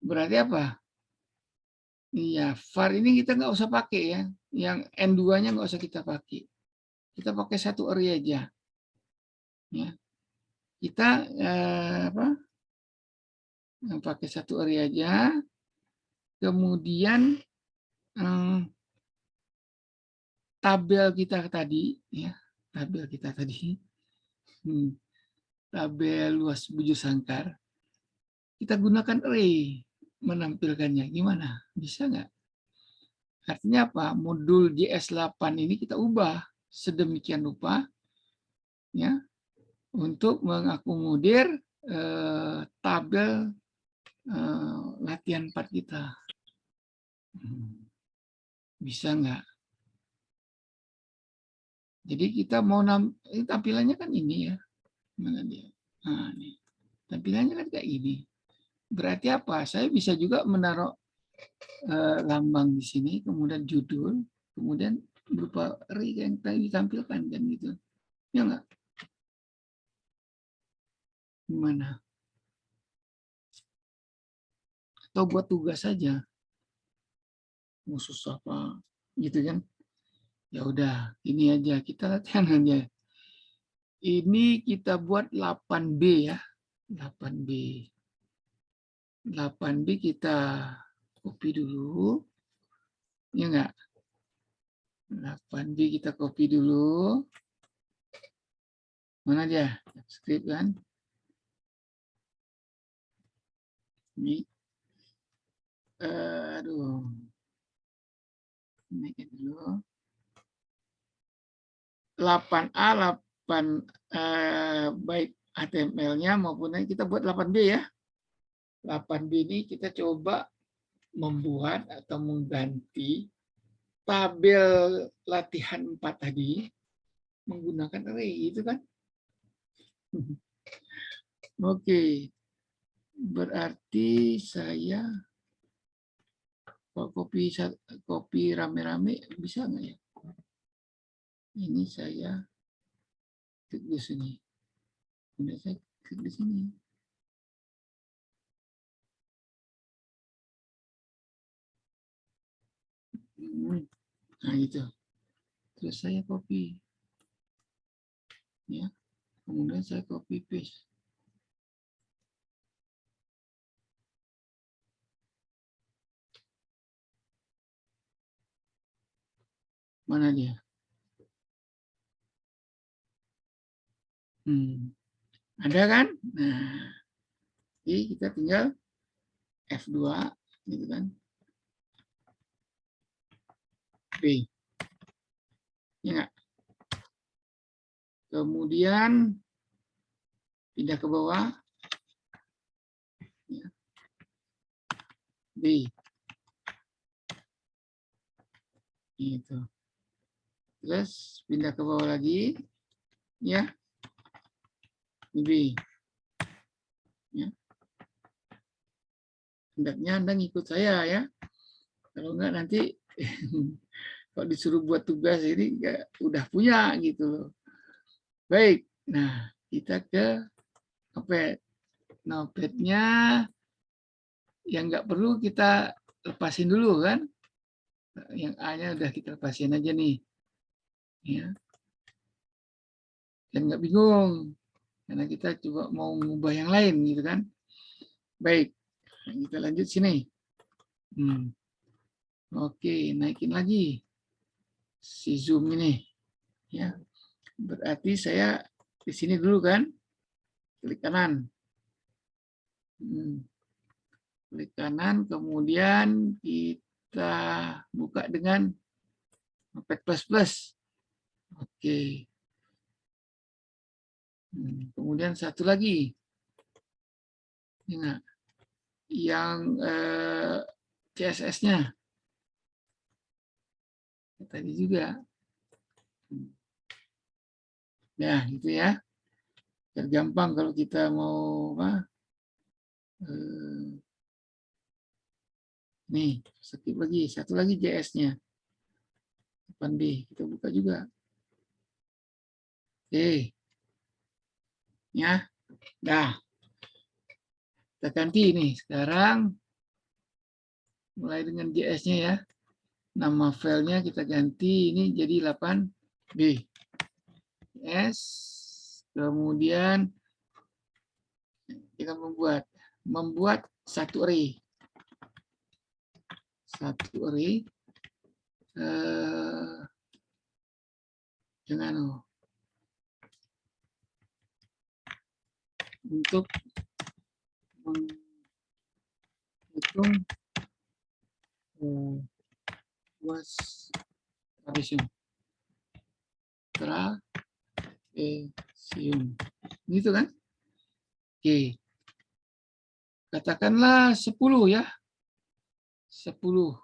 Berarti apa? Iya, var ini kita nggak usah pakai ya. Yang N2-nya nggak usah kita pakai. Kita pakai satu array aja. Ya. Kita pakai satu array aja. Kemudian tabel kita tadi, ya, tabel kita tadi, tabel luas bujur sangkar, kita gunakan array menampilkannya. Gimana? Bisa nggak? Artinya apa? Modul JS8 ini kita ubah sedemikian rupa, ya, untuk mengakomodir tabel latihan 4 kita. Bisa nggak? Jadi kita mau tampilannya kan ini ya. Mana dia? Nah, nih. Tampilannya kan kayak ini. Berarti apa? Saya bisa juga menaruh lambang di sini, kemudian judul, kemudian berupa array yang tadi ditampilkan kan gitu. Ya nggak? Gimana? Atau buat tugas saja. Khusus apa? Gitu kan? Ya udah, ini aja kita latihan aja. Ini kita buat 8B ya. 8B. 8B kita copy dulu. Ya enggak? 8B kita copy dulu. Mana dia? Script kan? Ini. Aduh. Naikin dulu. 8A, 8 baik HTML-nya maupun kita buat 8B ya. 8B ini kita coba membuat atau mengganti tabel latihan 4 tadi menggunakan array, itu kan? Oke. Berarti saya kalau copy rame-rame bisa nggak ya? Ini saya klik di sini. Kemudian saya klik di sini. Nah, itu. Terus saya copy. Ya. Kemudian saya copy paste. Mana dia? Ada kan? Nah, jadi kita tinggal F2 gitu kan. B. Ya enggak? Kemudian pindah ke bawah. Ya. B. Itu. Terus pindah ke bawah lagi. Ya. B. Ya. Hendaknya Anda ngikut saya ya. Kalau enggak nanti kalau disuruh buat tugas ini udah punya gitu loh. Baik. Nah, kita ke Notepad. Notepad-nya yang nggak perlu kita lepasin dulu kan. Yang A-nya udah kita lepasin aja nih. Ya. Dan nggak bingung. Karena kita coba mau mengubah yang lain gitu kan. Baik. Nah, kita lanjut sini. Oke, naikin lagi si zoom ini. Ya. Berarti saya di sini dulu kan. Klik kanan. Klik kanan, kemudian kita buka dengan Notepad++. Oke. Kemudian satu lagi. Nah, yang CSS-nya. Tadi juga. Ya, gitu ya. Biar gampang kalau kita mau nih, skip lagi. Satu lagi JS-nya. 8B. Kita buka juga. Oke. Ya. Dah. Kita ganti nih. Sekarang mulai dengan JS-nya ya. Nama filenya kita ganti. Ini jadi 8B. JS. Kemudian kita membuat satu array. Satu array. Dengan untuk menghitung was trapesium. Trapesium. Gitu kan? Oke. Katakanlah 10 ya. 10.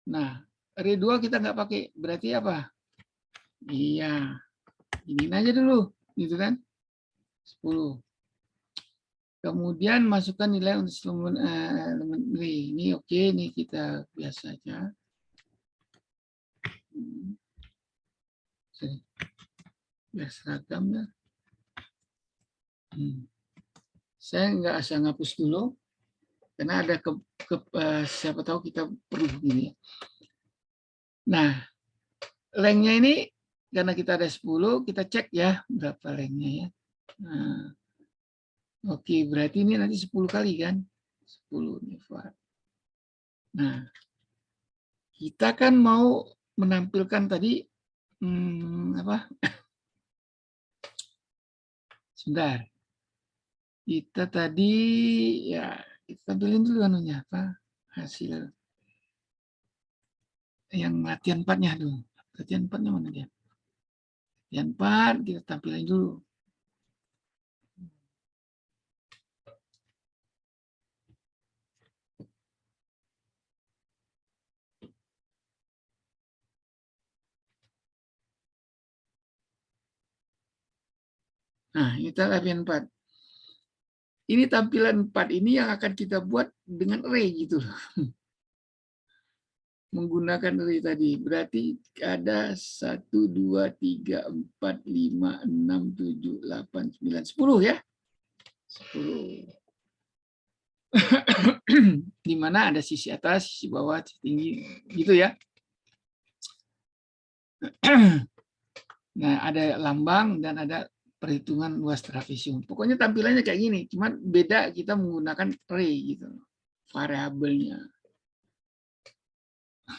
Nah, array 2 kita nggak pakai. Berarti apa? Iya. Ini aja dulu. Gitu kan? 10. Kemudian masukkan nilai untuk seluruh elemen array. Ini oke, ini kita biasa aja. Biar seragam ya. Saya nggak asal ngapus dulu, karena ada siapa tahu kita perlu begini. Nah, lengthnya ini karena kita ada 10, kita cek ya berapa lengthnya ya. Nah, oke, berarti ini nanti 10 kali kan? 10 nih, Pak. Nah, kita kan mau menampilkan tadi apa? Sebentar. Kita tadi ya kita tampilin dulu anunya apa? Hasil yang latihan 4-nya dulu. Latihan 4-nya mana dia? Latihan 4 kita tampilin dulu. Nah, ini latihan 4. Ini tampilan 4 ini yang akan kita buat dengan array gitu loh. Menggunakan array tadi. Berarti ada 1, 2, 3, 4, 5, 6, 7, 8, 9, 10 ya. 10. Di mana ada sisi atas, sisi bawah, sisi tinggi, gitu ya. Nah, ada lambang dan ada perhitungan luas trapesium. Pokoknya tampilannya kayak gini, cuman beda kita menggunakan array gitu, variabelnya.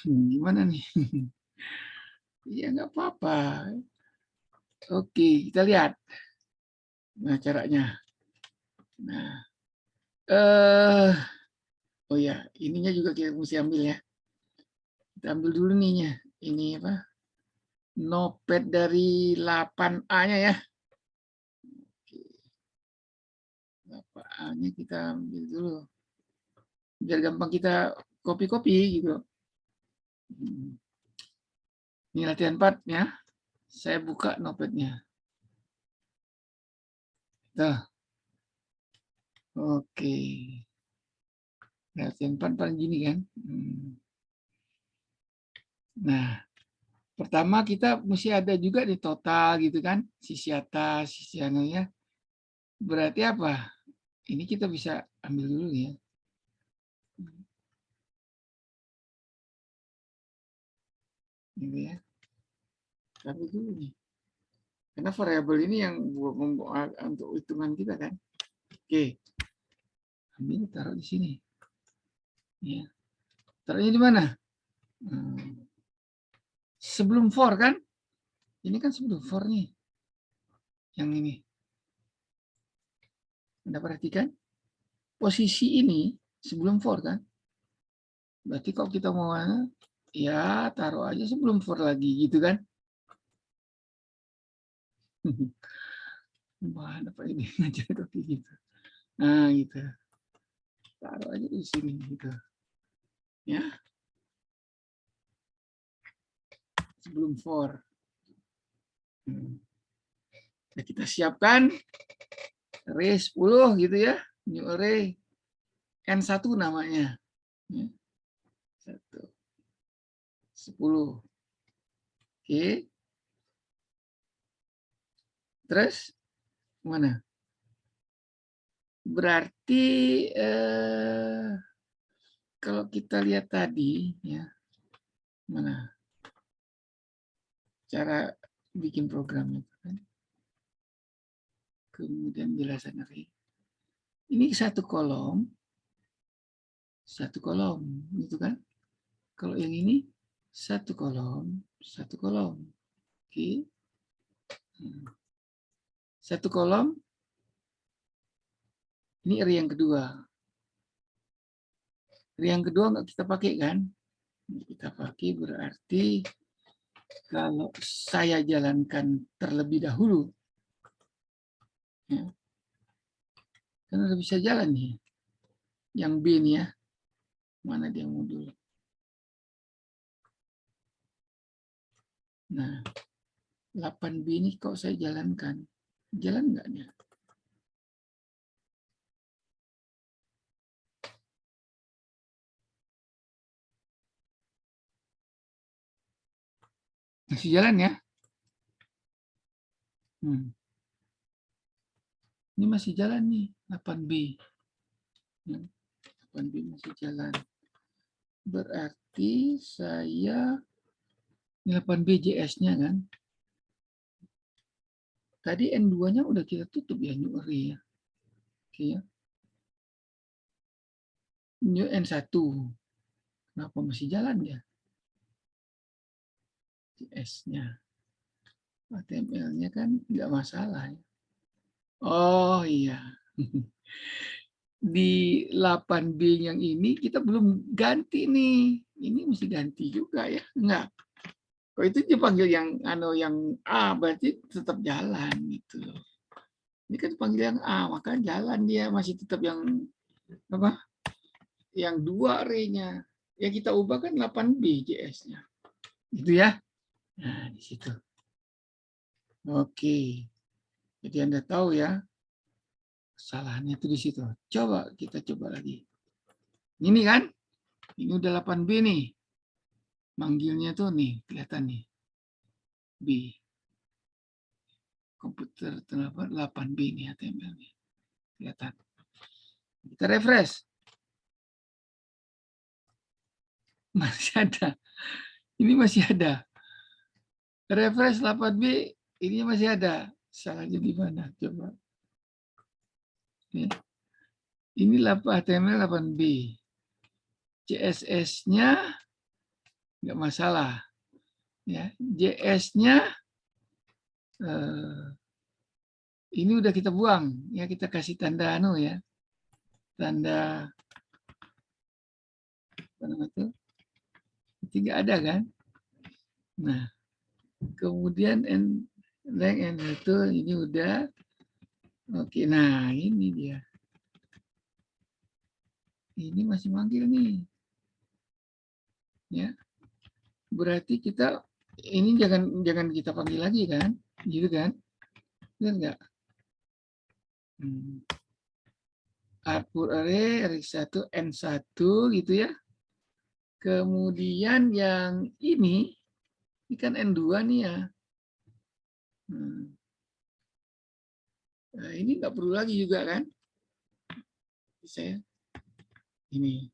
Gimana nih? Ya nggak apa-apa. Oke, kita lihat. Nah, caranya. Nah, oh ya, ininya juga kita mesti ambil ya. Kita ambil dulu nih. Ini apa? Notepad dari 8A-nya ya. 8A-nya kita ambil dulu. Biar gampang kita copy-copy gitu. Ini latihan 4 ya. Saya buka notepad-nya. Tuh. Oke. Latihan 4 paling gini kan. Nah, pertama kita mesti ada juga di total gitu kan. Sisi atas, sisi anunya. Berarti apa? Ini kita bisa ambil dulu ya. Gitu ya. Tapi dulu nih. Karena variabel ini yang untuk hitungan kita kan. Oke. Ambil taruh di sini. Ya. Taruhnya di mana? Sebelum for kan? Ini kan sebelum for nih. Yang ini. Anda perhatikan? Posisi ini sebelum for kan? Berarti kalau kita mau ya taruh aja sebelum for lagi gitu kan? Bahan apa ini aja kayak gitu. Nah gitu. Taruh aja di sini gitu. Ya. Sebelum for. Nah, kita siapkan array 10 gitu ya. New array N1 namanya. 1. 10. Oke. Terus mana? Berarti kalau kita lihat tadi ya. Mana? Cara bikin program itu kan. Kemudian jelasan array. Ini satu kolom gitu kan. Kalau yang ini satu kolom. Oke. Satu kolom. Ini array yang kedua. Array yang kedua nggak kita pakai kan? Kita pakai berarti kalau saya jalankan terlebih dahulu, ya, kan udah bisa jalan nih. Yang B nih ya. Mana dia modul? Nah, 8B ini kok saya jalankan. Jalan nggak dia? Masih jalan ya? Ini masih jalan nih, 8B. 8B masih jalan. Berarti saya 8B JS-nya kan. Tadi N2-nya udah kita tutup ya, new array ya. Oke ya. New N1. Kenapa masih jalan ya? JS-nya. HTML-nya kan nggak masalah ya. Oh iya. Di 8B yang ini kita belum ganti nih. Ini mesti ganti juga ya. Enggak. Kalau itu dipanggil yang A berarti tetap jalan gitu loh. Ini kan dipanggil yang A, maka jalan dia masih tetap yang apa? Yang 2 array-nya. Yang kita ubah kan 8B JS-nya. Gitu ya. Nah, di situ. Oke. Jadi Anda tahu ya, kesalahannya itu di situ. Coba kita coba lagi. Ini kan, ini udah 8B nih. Manggilnya tuh nih, kelihatan nih. B. Komputer 8B nih HTML nih. Kelihatan. Kita refresh. Masih ada. Ini masih ada. Refresh 8B, ini masih ada. Salahnya di mana? Coba. Ini HTML 8B. CSS-nya nggak masalah. Ya, JS-nya ini udah kita buang. Ya, kita kasih tanda ya. Tanda apa namanya itu? Tidak ada kan? Nah, kemudian length itu ini udah. Oke, nah ini dia. Ini masih manggil nih. Ya. Berarti kita ini jangan kita panggil lagi kan? Gitu kan? Benar nggak? Output array R1 N1 gitu ya. Kemudian yang ini kan N2 nih ya. Nah, ini nggak perlu lagi juga kan? Saya ini.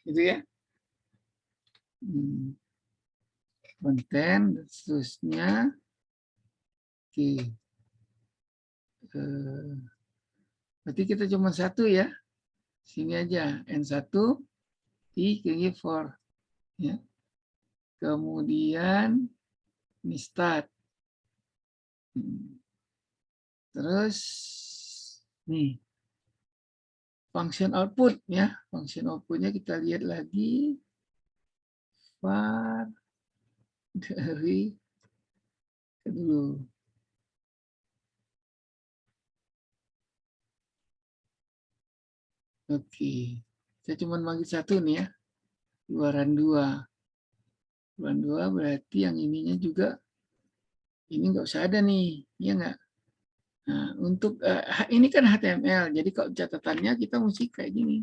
Gitu ya. Konten, seterusnya. Oke. Berarti kita cuma satu ya. Sini aja. N1, I, kayaknya for. Ya. Kemudian ini start. Terus nih function output ya. Function outputnya kita lihat lagi. Var dari dulu. Oke. Saya cuma manggil satu nih ya. Luaran 2. Luaran 2 berarti yang ininya juga ini nggak usah ada nih. Iya nggak? Nah, untuk ini kan HTML, jadi kalau catatannya kita mesti kayak gini.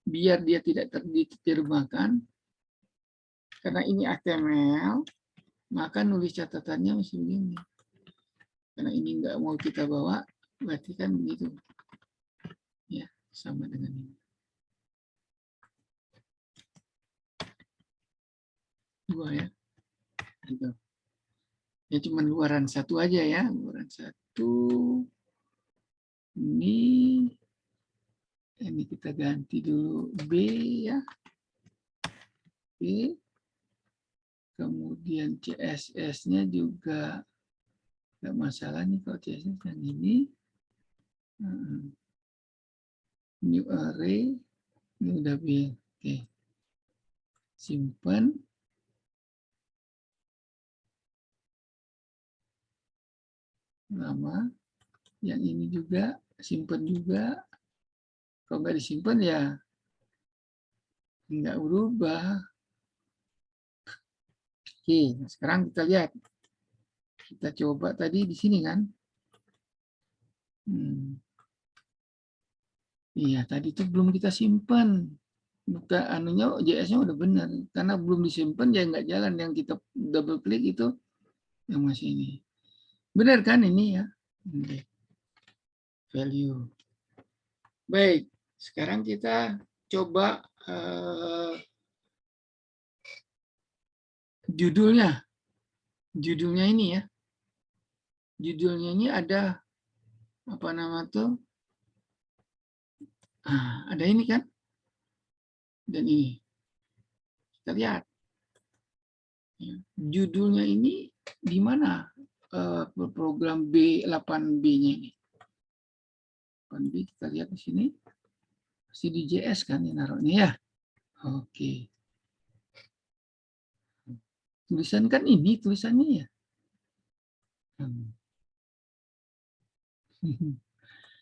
Biar dia tidak diterjemahkan, karena ini HTML, maka nulis catatannya mesti begini. Karena ini nggak mau kita bawa, berarti kan begitu. Ya, sama dengan ini. Dua ya. Gitu. Ya cuma luaran satu aja ya, luaran satu. Ini kita ganti dulu B ya. B. Kemudian CSS-nya juga nggak masalah nih kalau CSS yang ini. New array. Ini udah B. Oke. Simpan. Nama. Yang ini juga, simpan juga. Kalau nggak disimpan ya nggak berubah. Oke, nah sekarang kita lihat. Kita coba tadi di sini kan. Iya, tadi itu belum kita simpan. Bukan anunya JS-nya udah benar. Karena belum disimpan ya nggak jalan. Yang kita double klik itu yang masih ini. Benar kan ini ya? Value. Baik, sekarang kita coba judulnya. Judulnya ini ya. Judulnya ini ada apa nama tuh? Ada ini kan? Dan ini. Kita lihat. Judulnya ini di mana program B8B-nya ini? 8B kita lihat di sini. Masih di JS kan ya naruhnya ya. Oke. Tulisan kan ini tulisannya ya.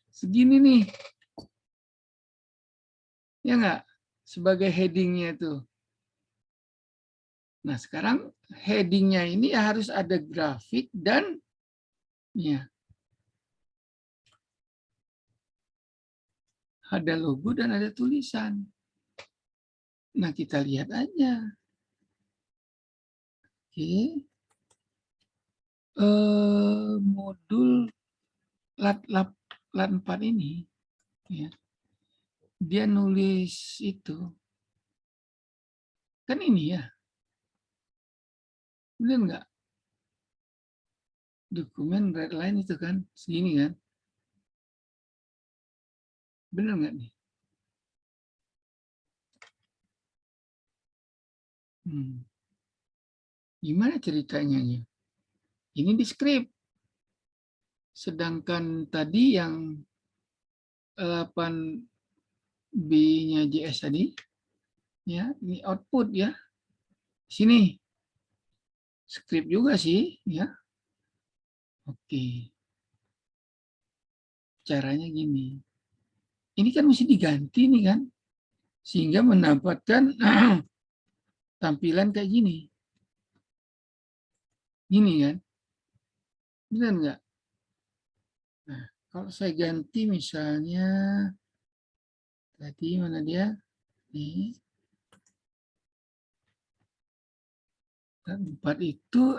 Segini nih. Ya enggak? Sebagai headingnya itu. Nah, sekarang headingnya ini harus ada grafik dan ya, ada logo dan ada tulisan. Nah, kita lihat aja. Oke. Modul lat 4 ini ya. Dia nulis itu. Kan ini ya. Benar enggak? Dokumen redline itu kan segini kan. Benar enggak nih? Gimana ceritanya ya? Ini di script. Sedangkan tadi yang 8B-nya JS tadi, ya ini output ya. Sini script juga sih, ya. Oke. Caranya gini. Ini kan mesti diganti nih kan, sehingga mendapatkan tampilan kayak gini. Gini kan, benar nggak? Nah, kalau saya ganti misalnya tadi mana dia? Nih. 4 itu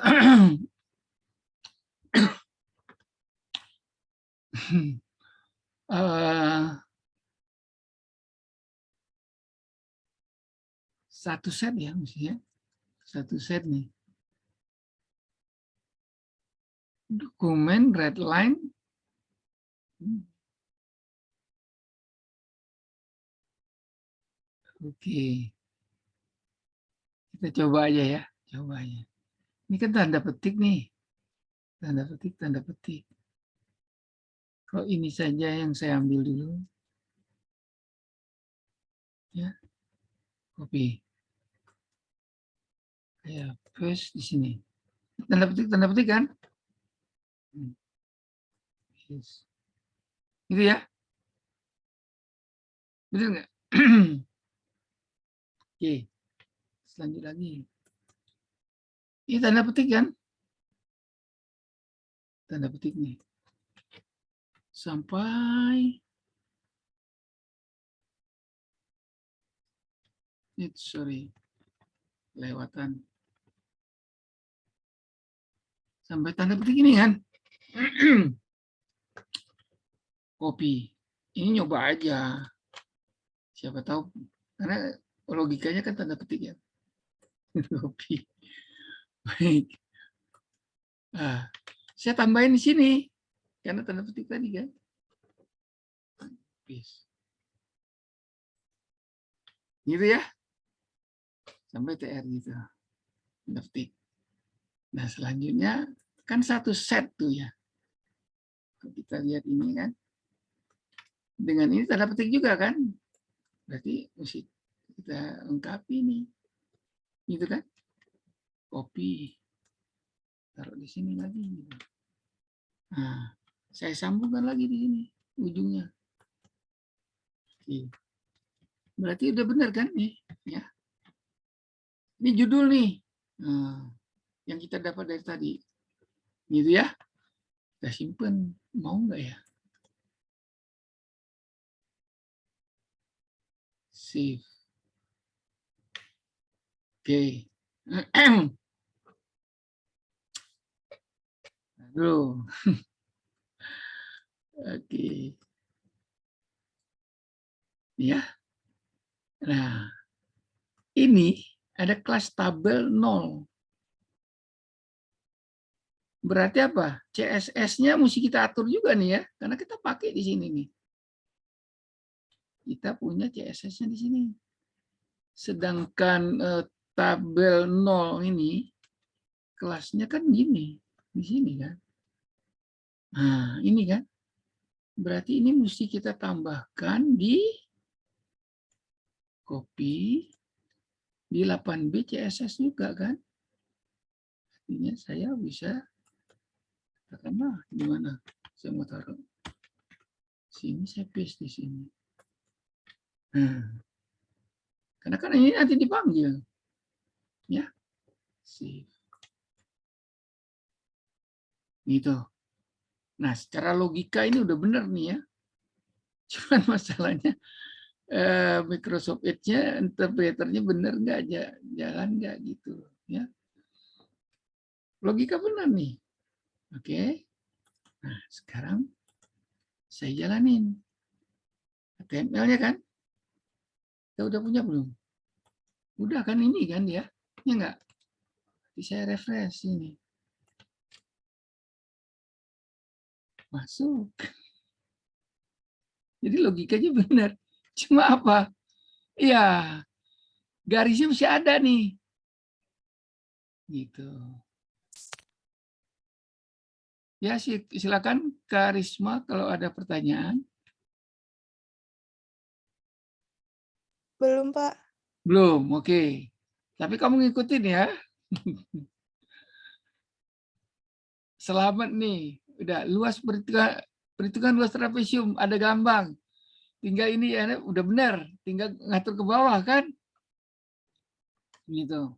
satu set ya mestinya. Satu set nih. Dokumen redline. Oke. Kita coba aja ya. Coba aja. Ini kan tanda petik nih. Tanda petik, tanda petik. Kalau ini saja yang saya ambil dulu. Ya. Copy. Ya, paste di sini. Tanda petik kan? Yes. Gitu ya. Betul nggak? Oke. Selanjut lagi. Ini tanda petik kan? Tanda petik nih. Sampai sorry. Lewatan. Sampai tanda petik ini kan? Copy. Ini nyoba aja. Siapa tahu. Karena logikanya kan tanda petik ya. Copy. Baik. Nah, saya tambahin di sini. Karena tanda petik tadi kan. Peace. Gitu ya. Sampai TR gitu. Tanda petik. Nah, selanjutnya kan satu set tuh ya. Kita lihat ini kan. Dengan ini tanda petik juga kan. Berarti mesti kita lengkapi nih. Gitu kan. Copy. Taruh di sini lagi. Nah, saya sambungkan lagi di sini ujungnya. Oke. Berarti udah benar kan nih? Ya. Ini judul nih. Nah, yang kita dapat dari tadi. Gitu ya. Kita simpen. Mau nggak ya? Save. Oke. Aduh. Oke. Ya. Nah, ini ada kelas tabel 0. Berarti apa? CSS-nya mesti kita atur juga nih ya, karena kita pakai di sini nih. Kita punya CSS-nya di sini. Sedangkan tabel 0 ini kelasnya kan gini, di sini kan. Nah, ini kan. Berarti ini mesti kita tambahkan di copy di 8B CSS juga kan. Artinya saya bisa katakanlah di mana saya mau taruh. Sini saya paste di sini. Nah, karena kan ini nanti dipanggil. Ya. Save. Gitu. Nah, secara logika ini udah benar nih ya. Cuman masalahnya Microsoft Edge-nya, interpreternya benar nggak, jalan nggak gitu. Ya. Logika benar nih. Oke. Nah, sekarang saya jalanin. HTML-nya kan? Kita udah punya belum? Udah kan ini kan dia? Ya nggak? Jadi saya refresh ini. Masuk. Jadi logikanya benar. Cuma apa? Ya, garisnya masih ada nih. Gitu. Ya, silakan Karisma kalau ada pertanyaan. Belum, Pak. Belum, oke. Tapi kamu ngikutin ya. Selamat nih. Udah luas perhitungan luas trapesium, ada gambang. Tinggal ini ya udah benar, tinggal ngatur ke bawah kan? Gitu.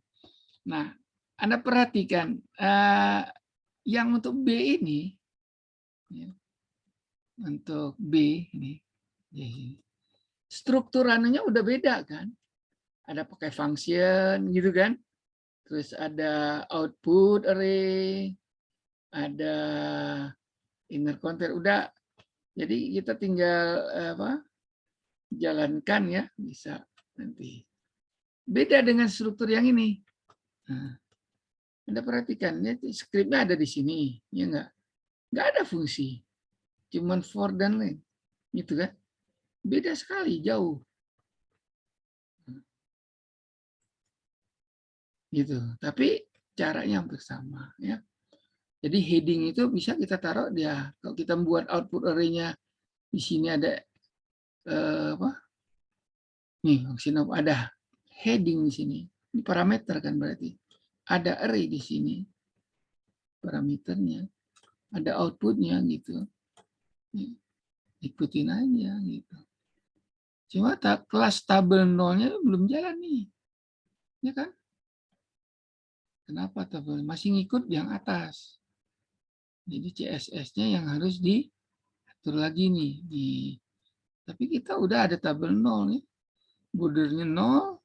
Nah, Anda perhatikan yang untuk B ini ya, untuk B ini ya, strukturannya udah beda kan? Ada pakai function gitu kan? Terus ada output array, ada inner content, udah. Jadi kita tinggal jalankan ya, bisa nanti. Beda dengan struktur yang ini. Nah, Anda perhatikan, ya, skripnya ada di sini, ya enggak? Enggak ada fungsi, cuman for dan len, gitu kan? Beda sekali, jauh. Gitu. Tapi caranya hampir sama, ya. Jadi heading itu bisa kita taruh dia. Kalau kita membuat output array-nya di sini ada apa? Nih, ada heading di sini. Ini parameter kan berarti. Ada array di sini. Parameternya. Ada outputnya gitu. Ikutin aja gitu. Cuma kelas tabel nolnya belum jalan nih. Ya kan? Kenapa tabel? Masih ngikut yang atas. Jadi CSS-nya yang harus diatur lagi nih. Tapi kita udah ada tabel 0 nih. Bordernya 0,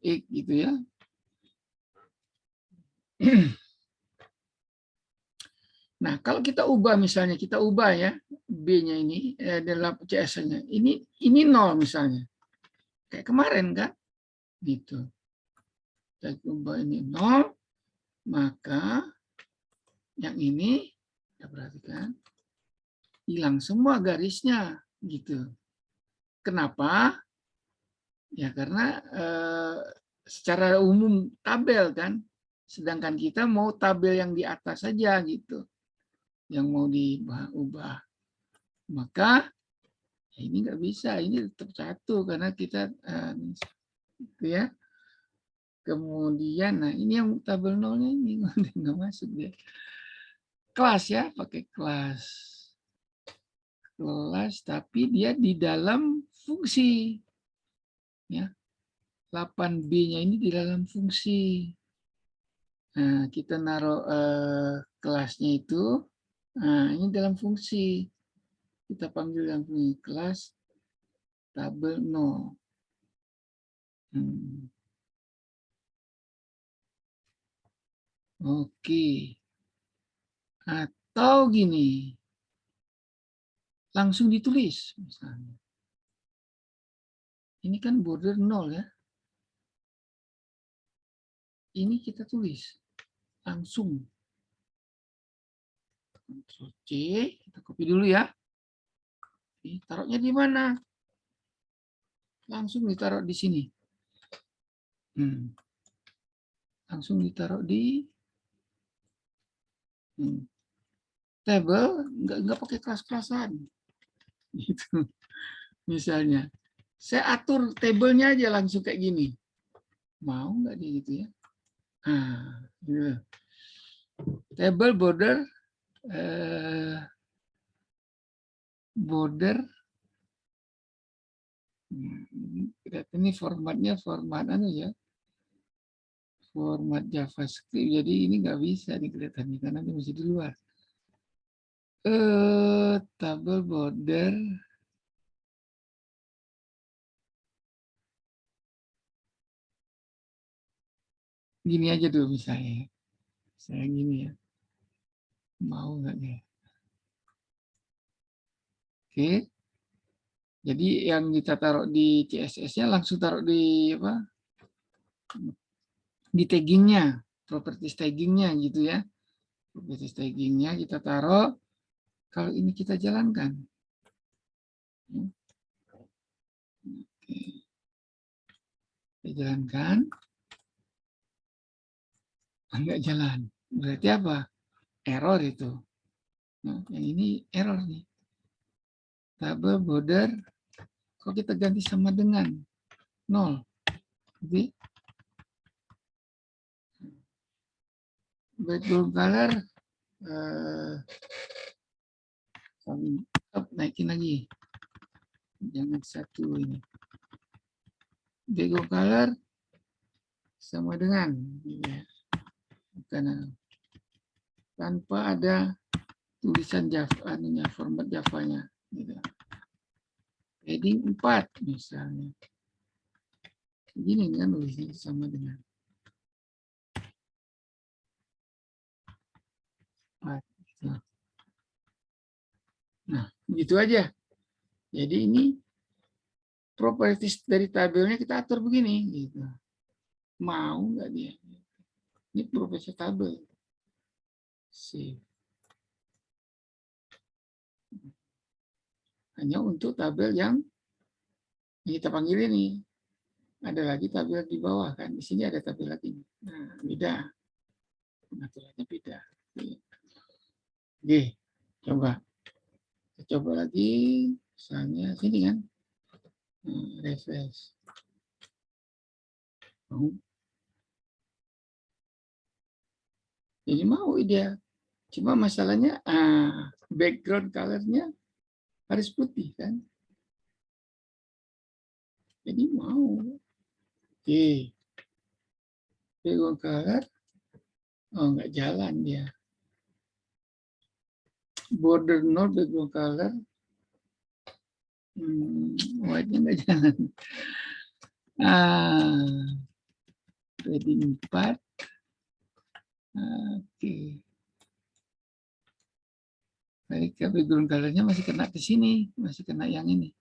X gitu ya. Nah, kalau kita ubah misalnya, kita ubah ya B-nya ini dalam CS-nya. Ini 0 misalnya. Kayak kemarin kan? Gitu. Kita ubah ini 0, maka yang ini kita perhatikan hilang semua garisnya gitu. Kenapa? Ya karena secara umum tabel kan, sedangkan kita mau tabel yang di atas saja gitu, yang mau diubah. Maka ya ini nggak bisa, ini tetap satu karena kita gitu ya. Kemudian, nah ini yang tabel nolnya ini nggak masuk dia. kelas ya, pakai kelas. Kelas, tapi dia di dalam fungsi. Ya, 8B-nya ini di dalam fungsi. Nah, kita naruh kelasnya itu, nah ini dalam fungsi. Kita panggil dalam fungsi kelas tabel 0. Oke. Atau gini, langsung ditulis misalnya. Ini kan border 0 ya. Ini kita tulis langsung. Ctrl C, kita copy dulu ya. Taruhnya di mana? Langsung ditaruh di sini. Langsung ditaruh di table, nggak pakai kelas-kelasan. Gitu. Misalnya, saya atur tabelnya aja langsung kayak gini. Mau nggak dia gitu ya? Nah, gitu. Table border ini formatnya format ya, format JavaScript, jadi ini nggak bisa nih kelihatannya karena ini masih di luar. Table border gini aja dulu misalnya, saya gini ya, mau nggak nih? Oke. Jadi yang kita taruh di CSS-nya langsung taruh di apa? Di taggingnya, properties taggingnya gitu ya. Properties taggingnya kita taruh. Kalau ini kita jalankan. Oke. Kita jalankan. Enggak jalan. Berarti apa? Error itu. Nah, yang ini error nih. Table border. Kalau kita ganti sama dengan 0. Jadi background color naikin lagi. Jangan satu ini. Background color sama dengan bukan tanpa ada tulisan Java anunya, format Java-nya gitu. Heading 4 misalnya. Begini kan tulisnya sama dengan 4 gitu. Nah, gitu aja. Jadi ini properties dari tabelnya kita atur begini gitu. Mau nggak dia? Ini properties tabel. Save. Hanya untuk tabel yang kita panggil ini. Ada lagi tabel di bawah kan. Di sini ada tabel lagi. Nah, beda. Pengaturannya beda. Oke, coba. Kita coba lagi. Misalnya sini kan. Refresh. Jadi mau dia. Cuma masalahnya background color-nya harus putih kan. Jadi mau. Oke. Background color. Oh, nggak jalan dia. Border node background color. White-nya nggak jalan. Heading 4. Oke. Baik, background color-nya masih kena ke sini, masih kena yang ini.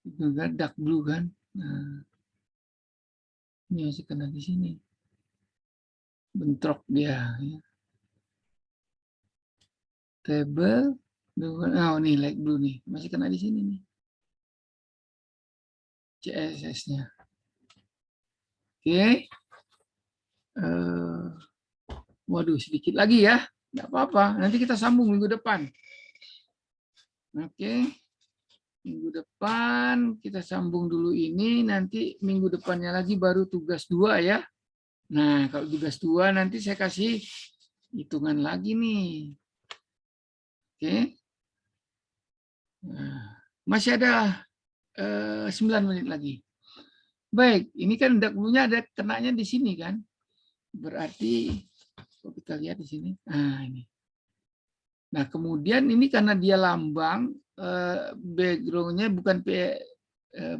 Juga dark blue kan. Nah, ini masih kena di sini. Bentrok dia. Ya. Table. Oh, nih light blue nih. Masih kena di sini nih. CSS-nya. Oke. Waduh, sedikit lagi ya. Nggak apa-apa. Nanti kita sambung minggu depan. Oke. Minggu depan kita sambung dulu ini. Nanti minggu depannya lagi baru tugas 2 ya. Nah, kalau tugas 2 nanti saya kasih hitungan lagi nih. Oke. Nah, masih ada 9 menit lagi. Baik, ini kan dahulunya ada kenanya di sini kan. Berarti kalau kita lihat di sini. Nah, ini. Nah, kemudian ini karena dia lambang background-nya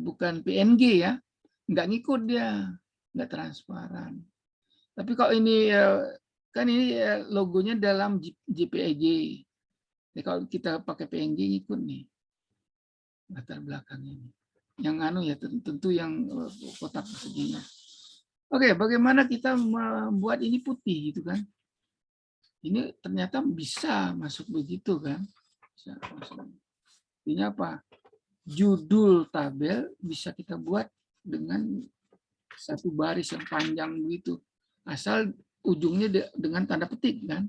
bukan PNG ya. Nggak ngikut dia, nggak transparan. Tapi kalau ini kan ini logonya dalam JPEG. Jadi kalau kita pakai PNG ngikut nih latar belakangnya ini. Yang anu ya tentu yang kotak perseginya. Oke, bagaimana kita membuat ini putih gitu kan? Ini ternyata bisa masuk begitu kan? Bisa masuk. Artinya apa? Judul tabel bisa kita buat dengan satu baris yang panjang begitu. Asal ujungnya dengan tanda petik kan.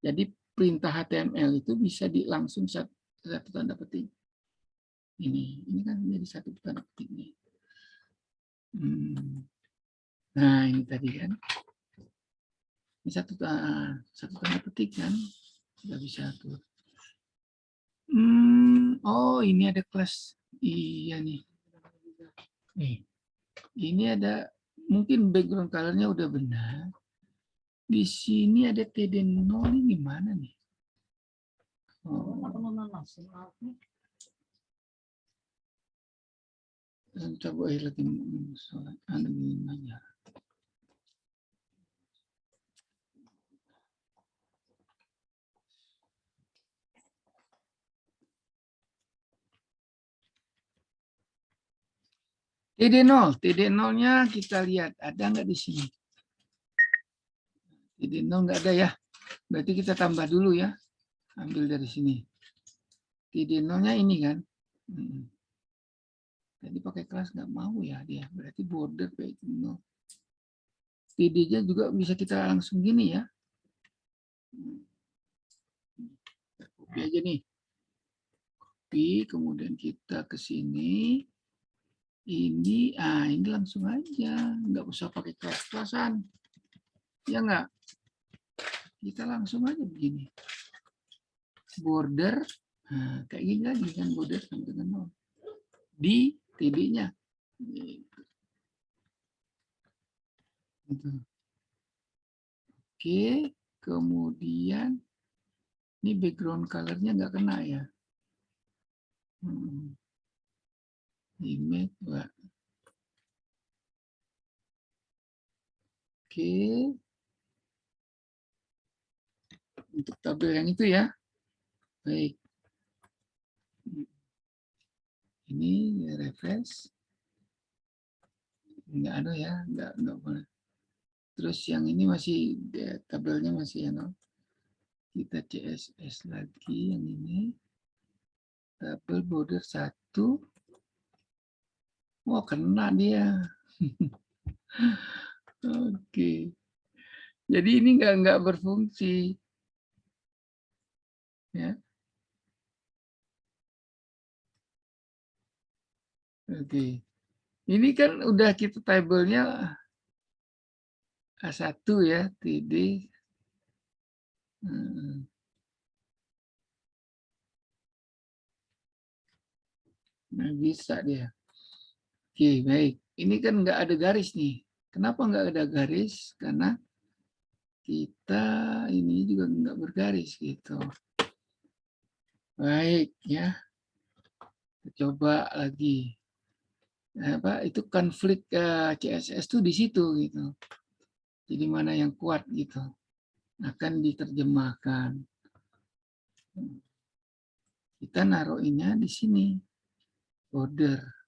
Jadi perintah HTML itu bisa langsung satu tanda petik. Ini kan menjadi satu tanda petik nih. Nah ini tadi kan. Ini satu tanda petik kan. Sudah bisa tuh. Oh ini ada kelas. Iya nih. Ini ada mungkin background color-nya udah benar. Di sini ada TD0 ini gimana nih? Oh. Coba lagi soal aja. TD0-nya kita lihat ada nggak di sini? TD0 nggak ada ya. Berarti kita tambah dulu ya. Ambil dari sini. TD0-nya ini kan. Tadi pakai kelas nggak mau ya dia. Berarti border kayak TD0. TD-nya juga bisa kita langsung gini ya. Copy aja nih. Copy, kemudian kita ke sini. Ini langsung aja. Nggak usah pakai kelas-kelasan. Ya nggak? Kita langsung aja begini. Border, kayak gini lagi kan border sama dengan 0. Di TD-nya. Gitu. Oke, kemudian ini background color-nya nggak kena ya. Image, Pak. Oke. Untuk tabel yang itu ya. Baik. Ini refresh. Nggak ada ya, nggak boleh. Terus yang ini masih tabelnya masih ya, no? Kita CSS lagi yang ini. Tabel border 1. Oh, kena dia. Oke. Jadi ini nggak berfungsi. Ya. Oke. Ini kan udah kita tabelnya A1 ya, TD. Nah, bisa dia. Oke, baik. Ini kan nggak ada garis nih. Kenapa nggak ada garis? Karena kita ini juga nggak bergaris gitu. Baik ya. Coba lagi. Apa itu konflik CSS itu di situ gitu. Jadi mana yang kuat gitu. Akan diterjemahkan. Kita naruhnya di sini. Border.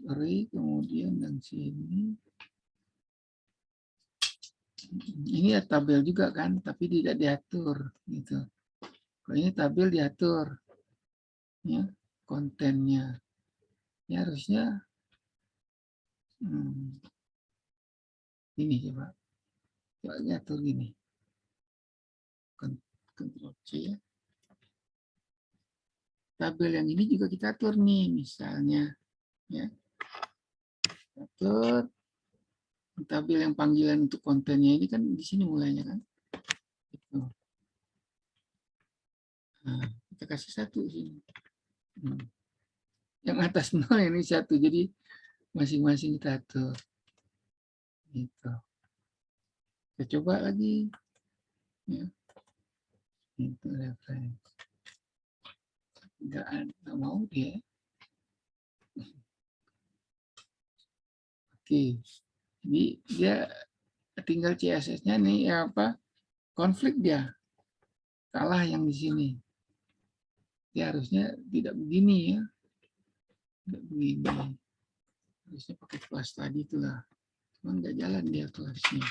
Kemudian yang sini. Ini ya tabel juga kan, tapi tidak diatur gitu. Kalau ini tabel diatur, ya kontennya. Ya harusnya ini coba diatur gini. Ctrl C ya. Tabel yang ini juga kita atur nih, misalnya, ya. Atur. tabel yang panggilan untuk kontennya ini kan di sini mulainya kan. Gitu. Nah, kita kasih 1 sini. Yang atas 0 ini 1, jadi masing-masing kita atur. Gitu. Kita coba lagi. Ya. Itu referensi. Nggak mau dia. Oke. Jadi dia tinggal CSS-nya nih apa? Konflik dia. Kalah yang di sini. Dia harusnya tidak begini ya. Tidak begini. Harusnya pakai kelas tadi itulah. Cuman nggak jalan dia kelasnya.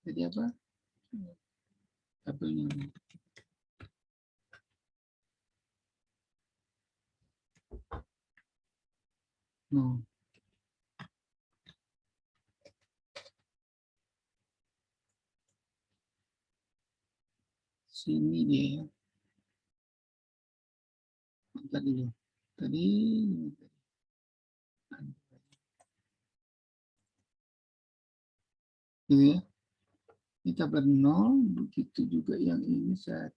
Jadi apa? Tabelnya. No. Sini dia. Tadi dulu. Tadi. Gitu ya. Ini tabel 0, begitu juga yang ini 1,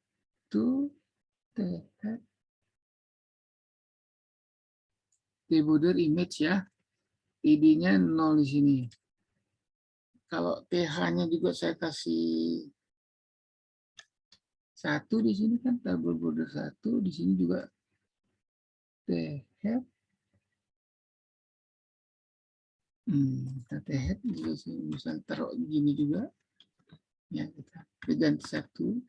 border image ya. ID-nya 0 di sini. Kalau TH-nya juga saya kasih 1 di sini kan, tabel border 1, di sini juga TH. TH juga misal taruh gini juga. Ya, kita ganti 1.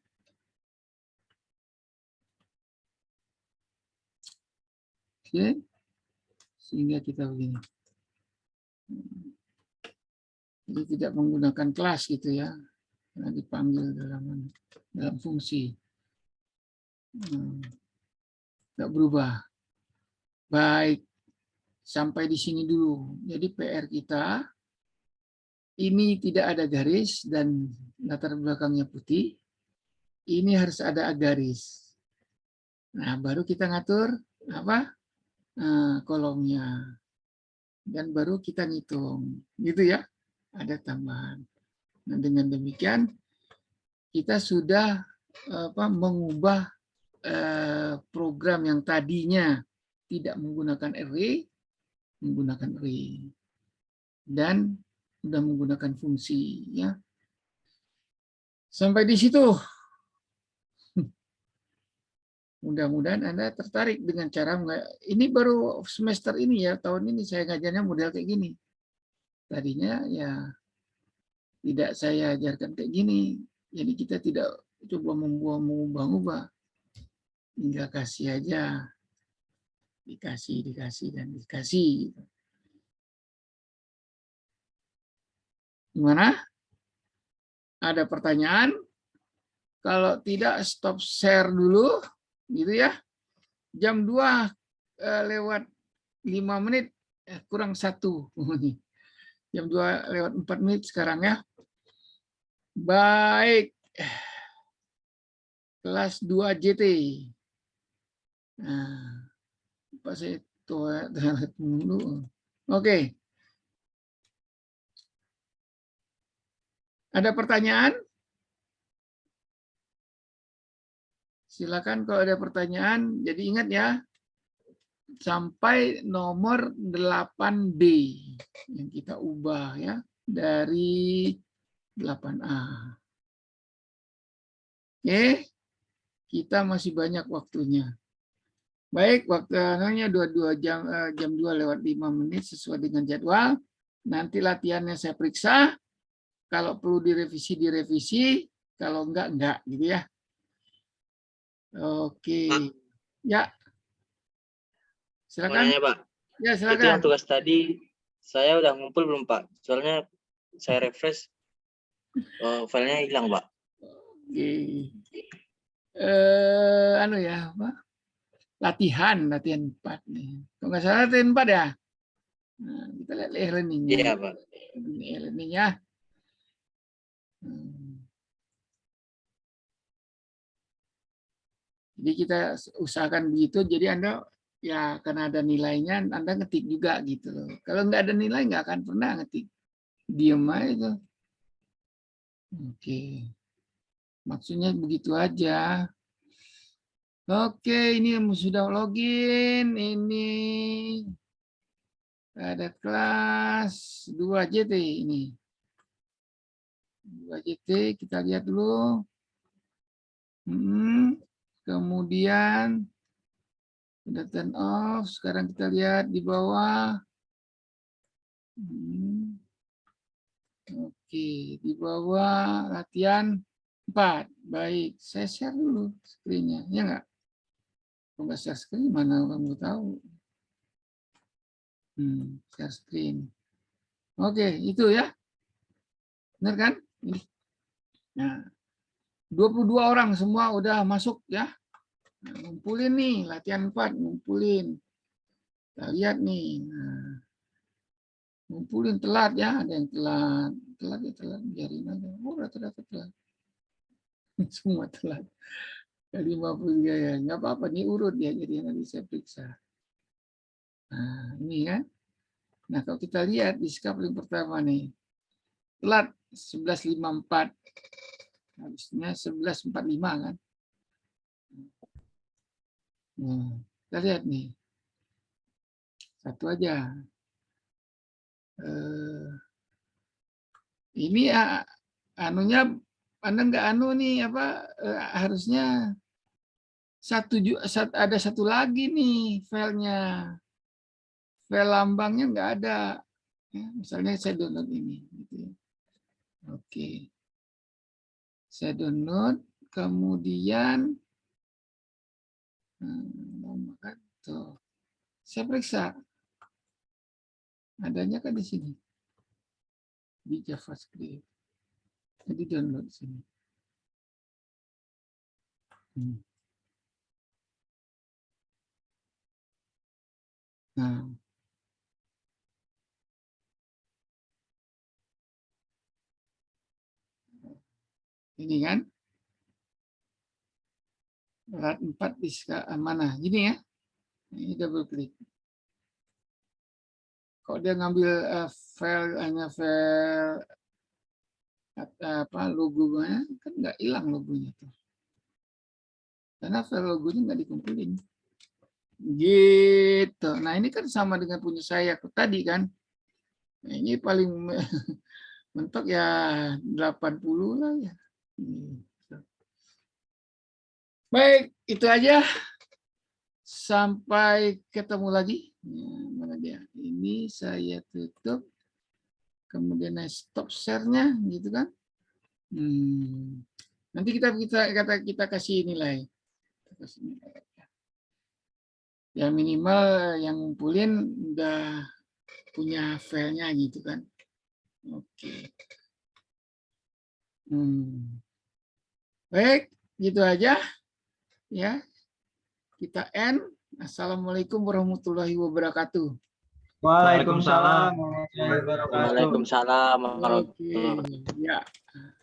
Oke. Sehingga kita begini. Jadi tidak menggunakan kelas gitu ya. Karena dipanggil dalam fungsi. Nggak berubah. Baik. Sampai di sini dulu. Jadi PR kita, ini tidak ada garis dan latar belakangnya putih. Ini harus ada garis. Nah, baru kita ngatur apa? Kolomnya. Dan baru kita ngitung. Gitu ya. Ada tambahan. Nah, dengan demikian kita sudah mengubah program yang tadinya tidak menggunakan array menggunakan array dan sudah menggunakan fungsi ya. Sampai di situ. Mudah-mudahan Anda tertarik dengan cara ini baru semester ini ya, tahun ini saya ngajarnya model kayak gini. Tadinya ya tidak saya ajarkan kayak gini. Jadi kita tidak coba mengubah-ubah. Tinggal kasih aja. Dikasih dan dikasih. Gimana? Ada pertanyaan? Kalau tidak stop share dulu, gitu ya. Jam 2 lewat 5 menit, kurang 1. Jam 2 lewat 4 menit sekarang ya. Baik. Kelas 2 JT. Nah, Pak saya toilet dulu. Oke. Ada pertanyaan? Silakan kalau ada pertanyaan. Jadi ingat ya, sampai nomor 8B yang kita ubah ya dari 8A. Oke, kita masih banyak waktunya. Baik, waktunya 22 jam 2 lewat 5 menit sesuai dengan jadwal. Nanti latihannya saya periksa. Kalau perlu direvisi, kalau enggak gitu ya. Oke. Ya. Silakan. Mau nanya, Pak. Ya, silakan. Itu yang tugas tadi saya udah ngumpul belum, Pak? Soalnya saya refresh filenya hilang, Pak. Oke. Anu ya, Pak. Latihan 4 nih. Kalau nggak salah latihan 4 ya. Nah, kita lihat e-learning-nya. Iya, Pak. Ini e-learning-nya. Jadi kita usahakan begitu. Jadi Anda ya karena ada nilainya, Anda ngetik juga gitu loh. Kalau nggak ada nilai nggak akan pernah ngetik. Diem aja. Oke. Maksudnya begitu aja. Oke, ini sudah login. Ini ada kelas 2 JT ini. 2 JT, kita lihat dulu. Kemudian udah turn off. Sekarang kita lihat di bawah. Oke, di bawah latihan 4. Baik, saya share dulu screen-nya. Ya nggak? Kalau nggak share screen, mana kamu tahu? Share screen. Oke, itu ya. Benar kan? Nah, 22 orang semua udah masuk ya. Nah, ngumpulin nih, latihan 4, ngumpulin. Kita lihat nih. Nah, ngumpulin telat ya, ada yang telat. Telat ya telat, biarin aja. Oh, rata-rata telat. Semua telat. 53 ya, nggak apa-apa, ini urut ya, jadi nanti saya periksa. Nah, ini kan. Nah, kalau kita lihat di skapling pertama nih, telat 11.54. Harusnya 11.45 kan. Nah, kita lihat nih. Satu aja. Ini anunya Anda nggak anu nih apa harusnya ada satu lagi nih filenya. File lambangnya nggak ada. Ya, misalnya saya download ini. Gitu ya. Oke. Saya download, kemudian tuh, saya periksa. Adanya kan di sini. Di JavaScript. Jadi download sini. Nah. Ini kan. Rat 4 di mana? Gini ya. Ini double klik. Kalau dia ngambil file hanya file apa logonya kan nggak hilang logonya tuh. Karena file logonya nggak dikumpulin. Gitu. Nah, ini kan sama dengan punya saya tadi kan. Nah, ini paling mentok ya 80 lah ya. Baik, itu aja. Sampai ketemu lagi. Mana dia? Ini saya tutup. Kemudian stop share-nya, gitu kan? Nanti kita kasih nilai. Ya minimal yang ngumpulin udah punya filenya gitu kan. Oke. Baik, gitu aja. Ya, kita end. Assalamualaikum warahmatullahi wabarakatuh. Waalaikumsalam. Waalaikumsalam warahmatullahi wabarakatuh. Oke, ya.